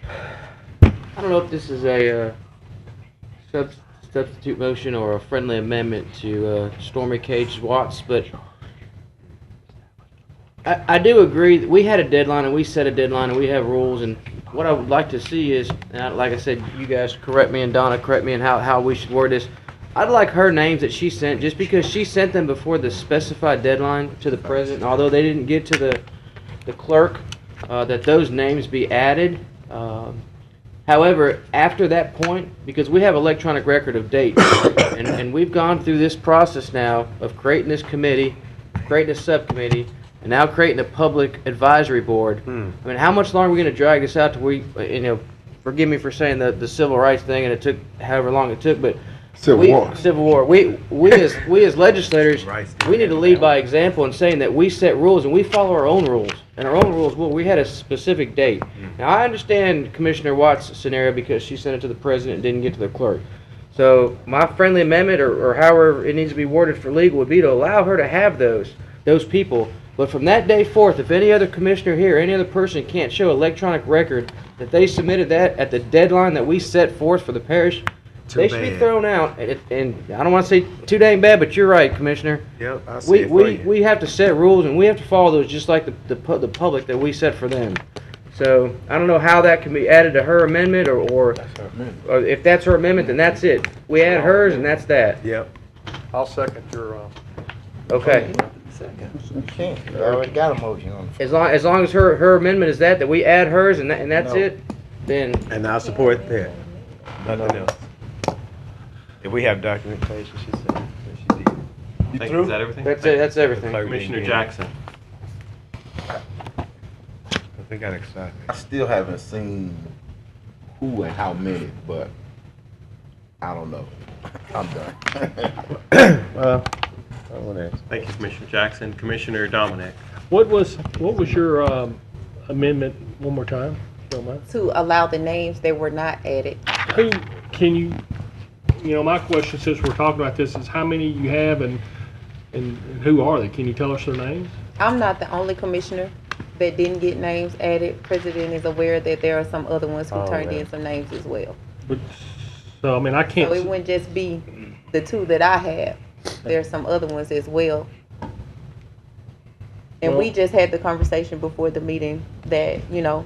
I don't know if this is a substitute motion or a friendly amendment to Stormy Cage Watts, but I do agree that we had a deadline and we set a deadline and we have rules, and what I would like to see is, and like I said, you guys correct me and Donna correct me in how we should word this. I'd like her names that she sent, just because she sent them before the specified deadline to the president, although they didn't get to the clerk, that those names be added. However, after that point, because we have electronic record of dates, and we've gone through this process now of creating this committee, creating a subcommittee, and now creating a public advisory board. I mean, how much longer are we going to drag this out till we, you know, forgive me for saying the civil rights thing, and it took however long it took, but Civil War. We as legislators, we need to lead by example in saying that we set rules and we follow our own rules. And our own rules, well, we had a specific date. Now, I understand Commissioner Watts' scenario because she sent it to the president and didn't get to the clerk. So my friendly amendment, or however it needs to be worded for legal, would be to allow her to have those people. But from that day forth, if any other commissioner here, any other person can't show electronic record that they submitted that at the deadline that we set forth for the parish, they should be thrown out. And I don't want to say too dang bad, but you're right, Commissioner. Yep, I see it for you. We have to set rules, and we have to follow those just like the public that we set for them. So I don't know how that can be added to her amendment, or if that's her amendment, then that's it. We add hers, and that's that. Yep. I'll second your. Okay. You can't. You already got a motion on it. As long as her amendment is that we add hers and that's it, then. And I'll support that. Nothing else. If we have documentation, she said that she did. Thank you. Is that everything? That's it. That's everything. Commissioner Jackson. They got excited. I still haven't seen who and how many, but I don't know. I'm done. Well, I want to ask. Thank you, Commissioner Jackson. Commissioner Dominic. What was your amendment one more time? Don't mind. To allow the names that were not added. Who can you? You know, my question, since we're talking about this, is how many you have and who are they? Can you tell us their names? I'm not the only commissioner that didn't get names added. President is aware that there are some other ones who turned in some names as well. But, so, I mean, I can't. So it wouldn't just be the two that I have. There's some other ones as well. And we just had the conversation before the meeting that, you know,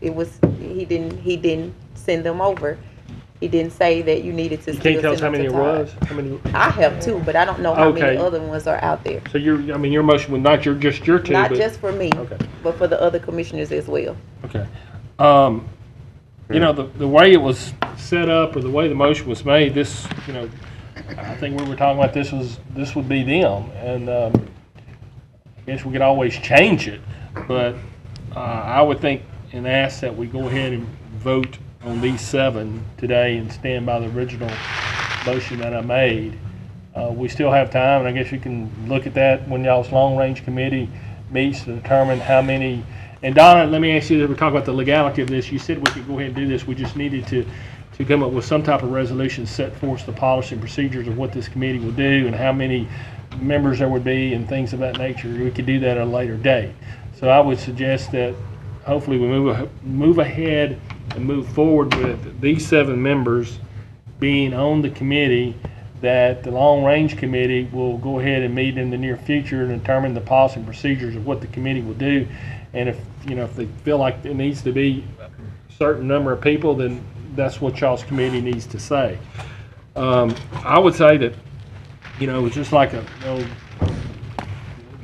it was, he didn't send them over. He didn't say that you needed to. You can't tell us how many it was? How many? I have two, but I don't know how many other ones are out there. So your motion was not just your two, not but just for me, but for the other commissioners as well. Okay. You know, the way it was set up, or the way the motion was made, this, you know, I think we were talking about this would be them, and I guess we could always change it, but I would think and ask that we go ahead and vote on these 7 today and stand by the original motion that I made. We still have time, and I guess you can look at that when y'all's long-range committee meets to determine how many. And Donna, let me ask you, we're talking about the legality of this. You said we could go ahead and do this. We just needed to come up with some type of resolution, set forth the policy and procedures of what this committee will do and how many members there would be and things of that nature. We could do that at a later date. So I would suggest that hopefully we move ahead and move forward with these 7 members being on the committee, that the long-range committee will go ahead and meet in the near future and determine the policy and procedures of what the committee will do. And if they feel like it needs to be certain number of people, then that's what y'all's committee needs to say. I would say that, it's just like the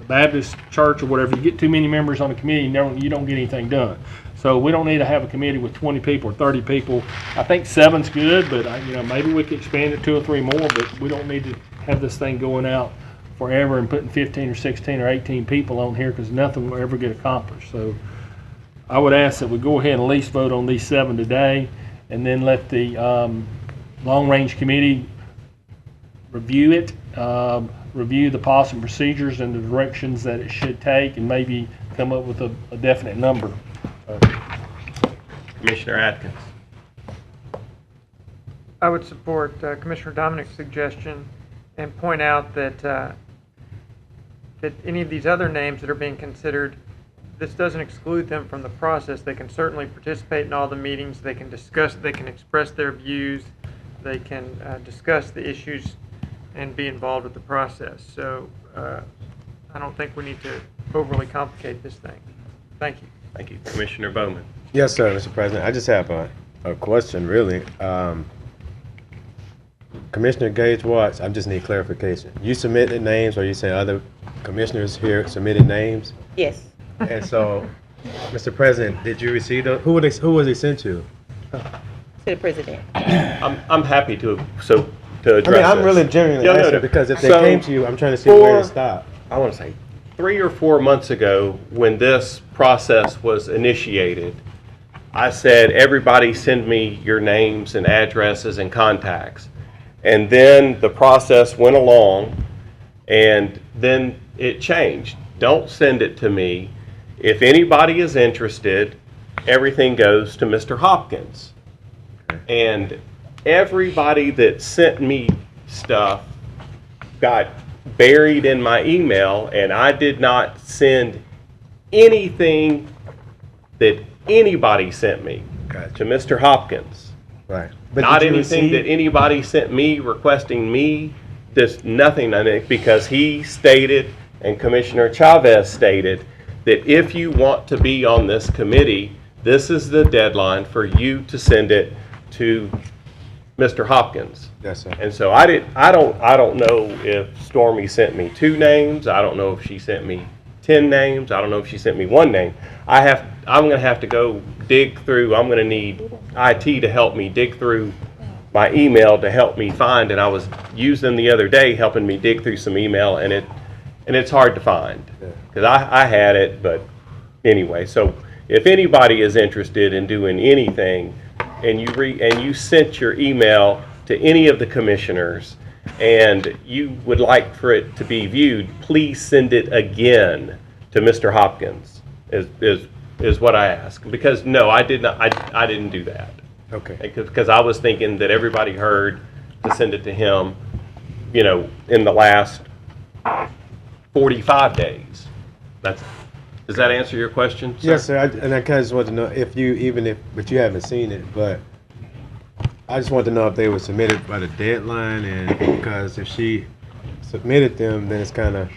Baptist church or whatever. You get too many members on a committee, you don't get anything done. So we don't need to have a committee with 20 people or 30 people. I think 7's good, but maybe we could expand it 2 or 3 more. But we don't need to have this thing going out forever and putting 15 or 16 or 18 people on here, because nothing will ever get accomplished. So I would ask that we go ahead and at least vote on these 7 today, and then let the long-range committee review it, review the policy and procedures and the directions that it should take, and maybe come up with a definite number. Commissioner Atkins. I would support Commissioner Dominic's suggestion and point out that that any of these other names that are being considered, this doesn't exclude them from the process. They can certainly participate in all the meetings. They can discuss, they can express their views, they can discuss the issues and be involved with the process. So I don't think we need to overly complicate this thing. Thank you. Thank you. Commissioner Bowman. Yes, sir, Mr. President. I just have a question, really. Commissioner Gage Watts, I just need clarification. You submitted names, or you saying other commissioners here submitted names? Yes. And so, Mr. President, did you receive those? Who was it sent to? To the president. I'm happy to address I'm this. really genuinely asking, because if they came to you, I'm trying to see where to stop. I want to say 3 or 4 months ago, when this process was initiated, I said, everybody send me your names and addresses and contacts. And then the process went along, and then it changed. Don't send it to me. If anybody is interested, everything goes to Mr. Hopkins. And everybody that sent me stuff got buried in my email, and I did not send anything that anybody sent me to Mr. Hopkins. Right. But not anything that anybody sent me requesting me, just nothing on it, because he stated and Commissioner Chavez stated that if you want to be on this committee, this is the deadline for you to send it to Mr. Hopkins. Yes, sir. And so I don't know if Stormy sent me 2 names. I don't know if she sent me 10 names. I don't know if she sent me 1 name. I'm going to have to go dig through. I'm going to need IT to help me dig through my email to help me find. And I was using them the other day, helping me dig through some email, and it's hard to find because I had it. But anyway, so if anybody is interested in doing anything, and you sent your email to any of the commissioners, and you would like for it to be viewed, please send it again to Mr. Hopkins. Is what I ask, because no, I did not. I didn't do that. Okay. Because I was thinking that everybody heard to send it to him, in the last 45 days. Does that answer your question, sir? Yes, sir. And I kind of just want to know but you haven't seen it, but I just want to know if they were submitted by the deadline, and because if she submitted them, then it's kind of,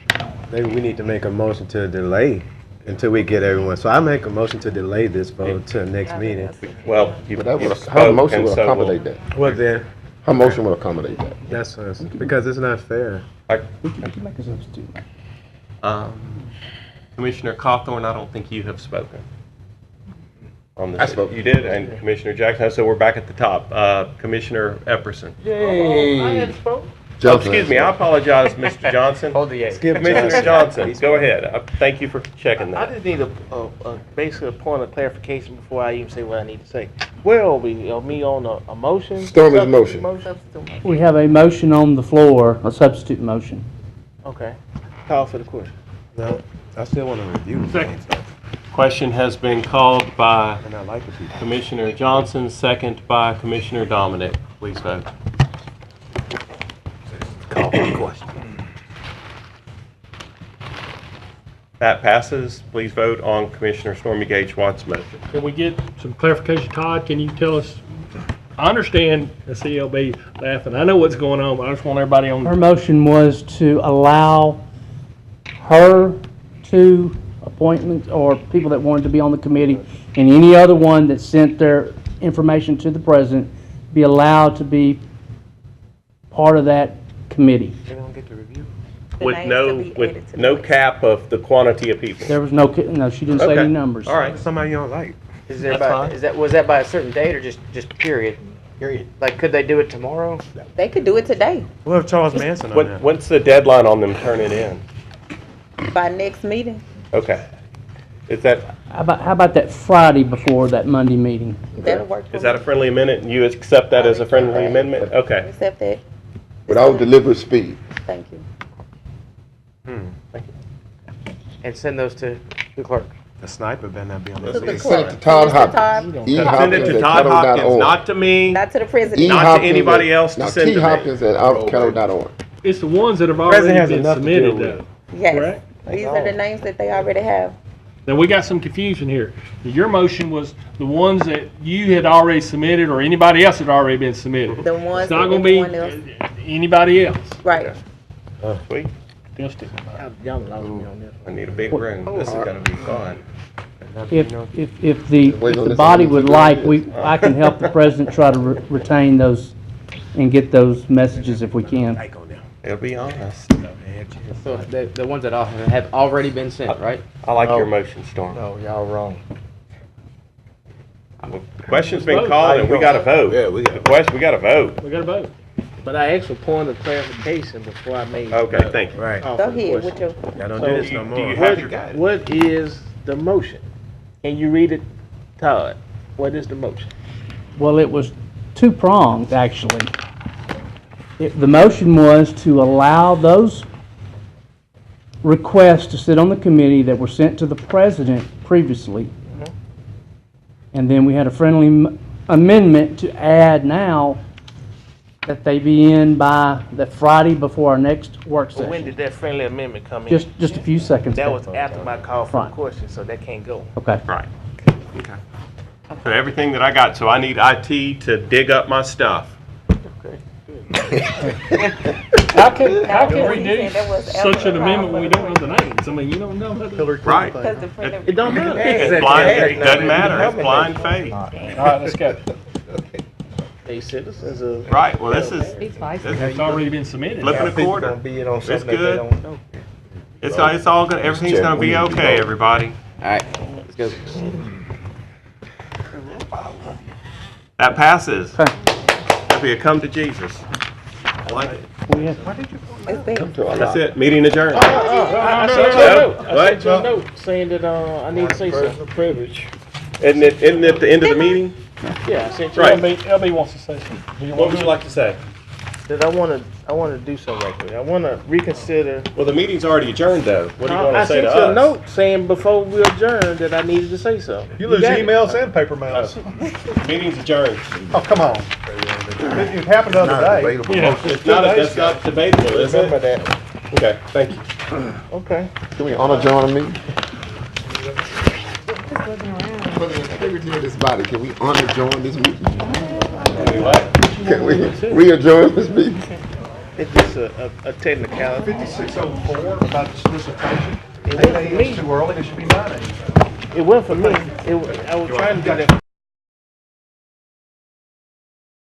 maybe we need to make a motion to delay until we get everyone. So I make a motion to delay this vote to next meeting. Well, her motion will accommodate that. Well then, her motion will accommodate that. That's because it's not fair. Commissioner Cawthorn, I don't think you have spoken on this. I spoke. You did, and Commissioner Jackson. So we're back at the top. Commissioner Epperson. Yay! I had spoke. Oh, excuse me. I apologize, Mr. Johnson. Oh, the Commissioner Johnson, go ahead. Thank you for checking that. I just need basically a point of clarification before I even say what I need to say. Where are we? Are we on a motion? Stormy's motion. We have a motion on the floor, a substitute motion. Okay. Call for the question. No, I still want to review. Second. Question has been called by And I like the people. Commissioner Johnson, second by Commissioner Dominic. Please vote. Call for the question. That passes. Please vote on Commissioner Stormy Gage Watts' motion. Can we get some clarification? Todd, can you tell us? I understand the CLB laughing. I know what's going on, but I just want everybody on. Her motion was to allow her to appoint appointments or people that wanted to be on the committee, and any other one that sent their information to the president be allowed to be part of that committee. They don't get to review. With no cap of the quantity of people. There was no, she didn't say Okay. any numbers. All right. Somebody you don't like. Is was that by a certain date or just period? Period. Like, could they do it tomorrow? They could do it today, We'll have Charles Manson on there. What's the deadline on them turning in? by next meeting. Okay. Is that, How about that Friday before that Monday meeting? That'll work for is that a me. friendly amendment? You accept that as a friendly amendment? Okay. Accept that. Without deliberate speed. Thank you. And send those to the clerk. The sniper better not be on To this the list. Send it to clerk. Todd Mr. Hopkins. Todd. E. Send it Hopkins to at Todd Hopkins, Caddo.org. not to me. Not to the E. president. Not to Hopkins anybody at- else to now, send T. to me. Hopkins at Caddo.org. It's the ones that have President already has been enough to submitted, deal with. though. Yes. Correct? These are the names that they already have. Now, we got some confusion here. Your motion was the ones that you had already submitted or anybody else had already been submitted. The ones It's not that gonna be everyone else. anybody else. Right. Sweet. They'll stick with mine. Y'all lost me on this. I need a big room. This is gonna be fun. If the body would like, I can help the president try to retain those and get those messages if we can. It'll be honest. So the ones that have already been sent, right? I like your motion, Storm. No, y'all wrong. The question's been called and we gotta vote. Yeah, we The question, we gotta vote. We gotta vote. But I asked for point of clarification before I made. Okay, thank you. Right. Go ahead with your. Y'all don't So, do this no more. Do you have your guidance? What is the motion? Can you read it, Todd? What is the motion? Well, it was two-pronged, actually. The motion was to allow those requests to sit on the committee that were sent to the president previously. And then we had a friendly amendment to add now that they be in by the Friday before our next work But when session. did that friendly amendment come in? Just a few seconds That ago. was after my call for Right. the question, so that can't go. Okay. Right. Okay. So everything that I got, so I need IT to dig up my stuff. How can we He do said that was such after an the amendment call when we for don't know the names? I mean, you don't know. Right. Because the friendly. It don't matter. It's blind, it doesn't matter, it's blind faith. All right, let's go. They citizens of. Right, well, this is, It's already been submitted. flipping a People quarter. gonna be in on It's something that they good. don't know. It's all good, everything's gonna be okay, everybody. All right, let's go. That passes. That'll be a come to Jesus. I like it. It's there. That's it, meeting adjourned. I sent you a note. I What? sent you a note saying that I need to say something. Privilege. Isn't it at the end of the meeting? Yeah, I sent you Right. LB wants to say something. What would you like to say? that I want to do something right quick. I want to reconsider. Well, the meeting's already adjourned, though. What do you want I to say sent to you a us? note saying before we adjourned that I needed to say something. You lose got it. emails and paper mails. Meeting's adjourned. Oh, come on. It happened the other day. It's not, that's not debatable, is it? Remember that. Okay, thank you. Okay. Can we honor John and me? For the integrity of this body, can we honor John this meeting? Can we re-adjourn this meeting? It's just a technicality. 5604 about the solicitation. It wasn't for me. It's too early, it should be 9 a.m. It wasn't for me. I was trying to do that.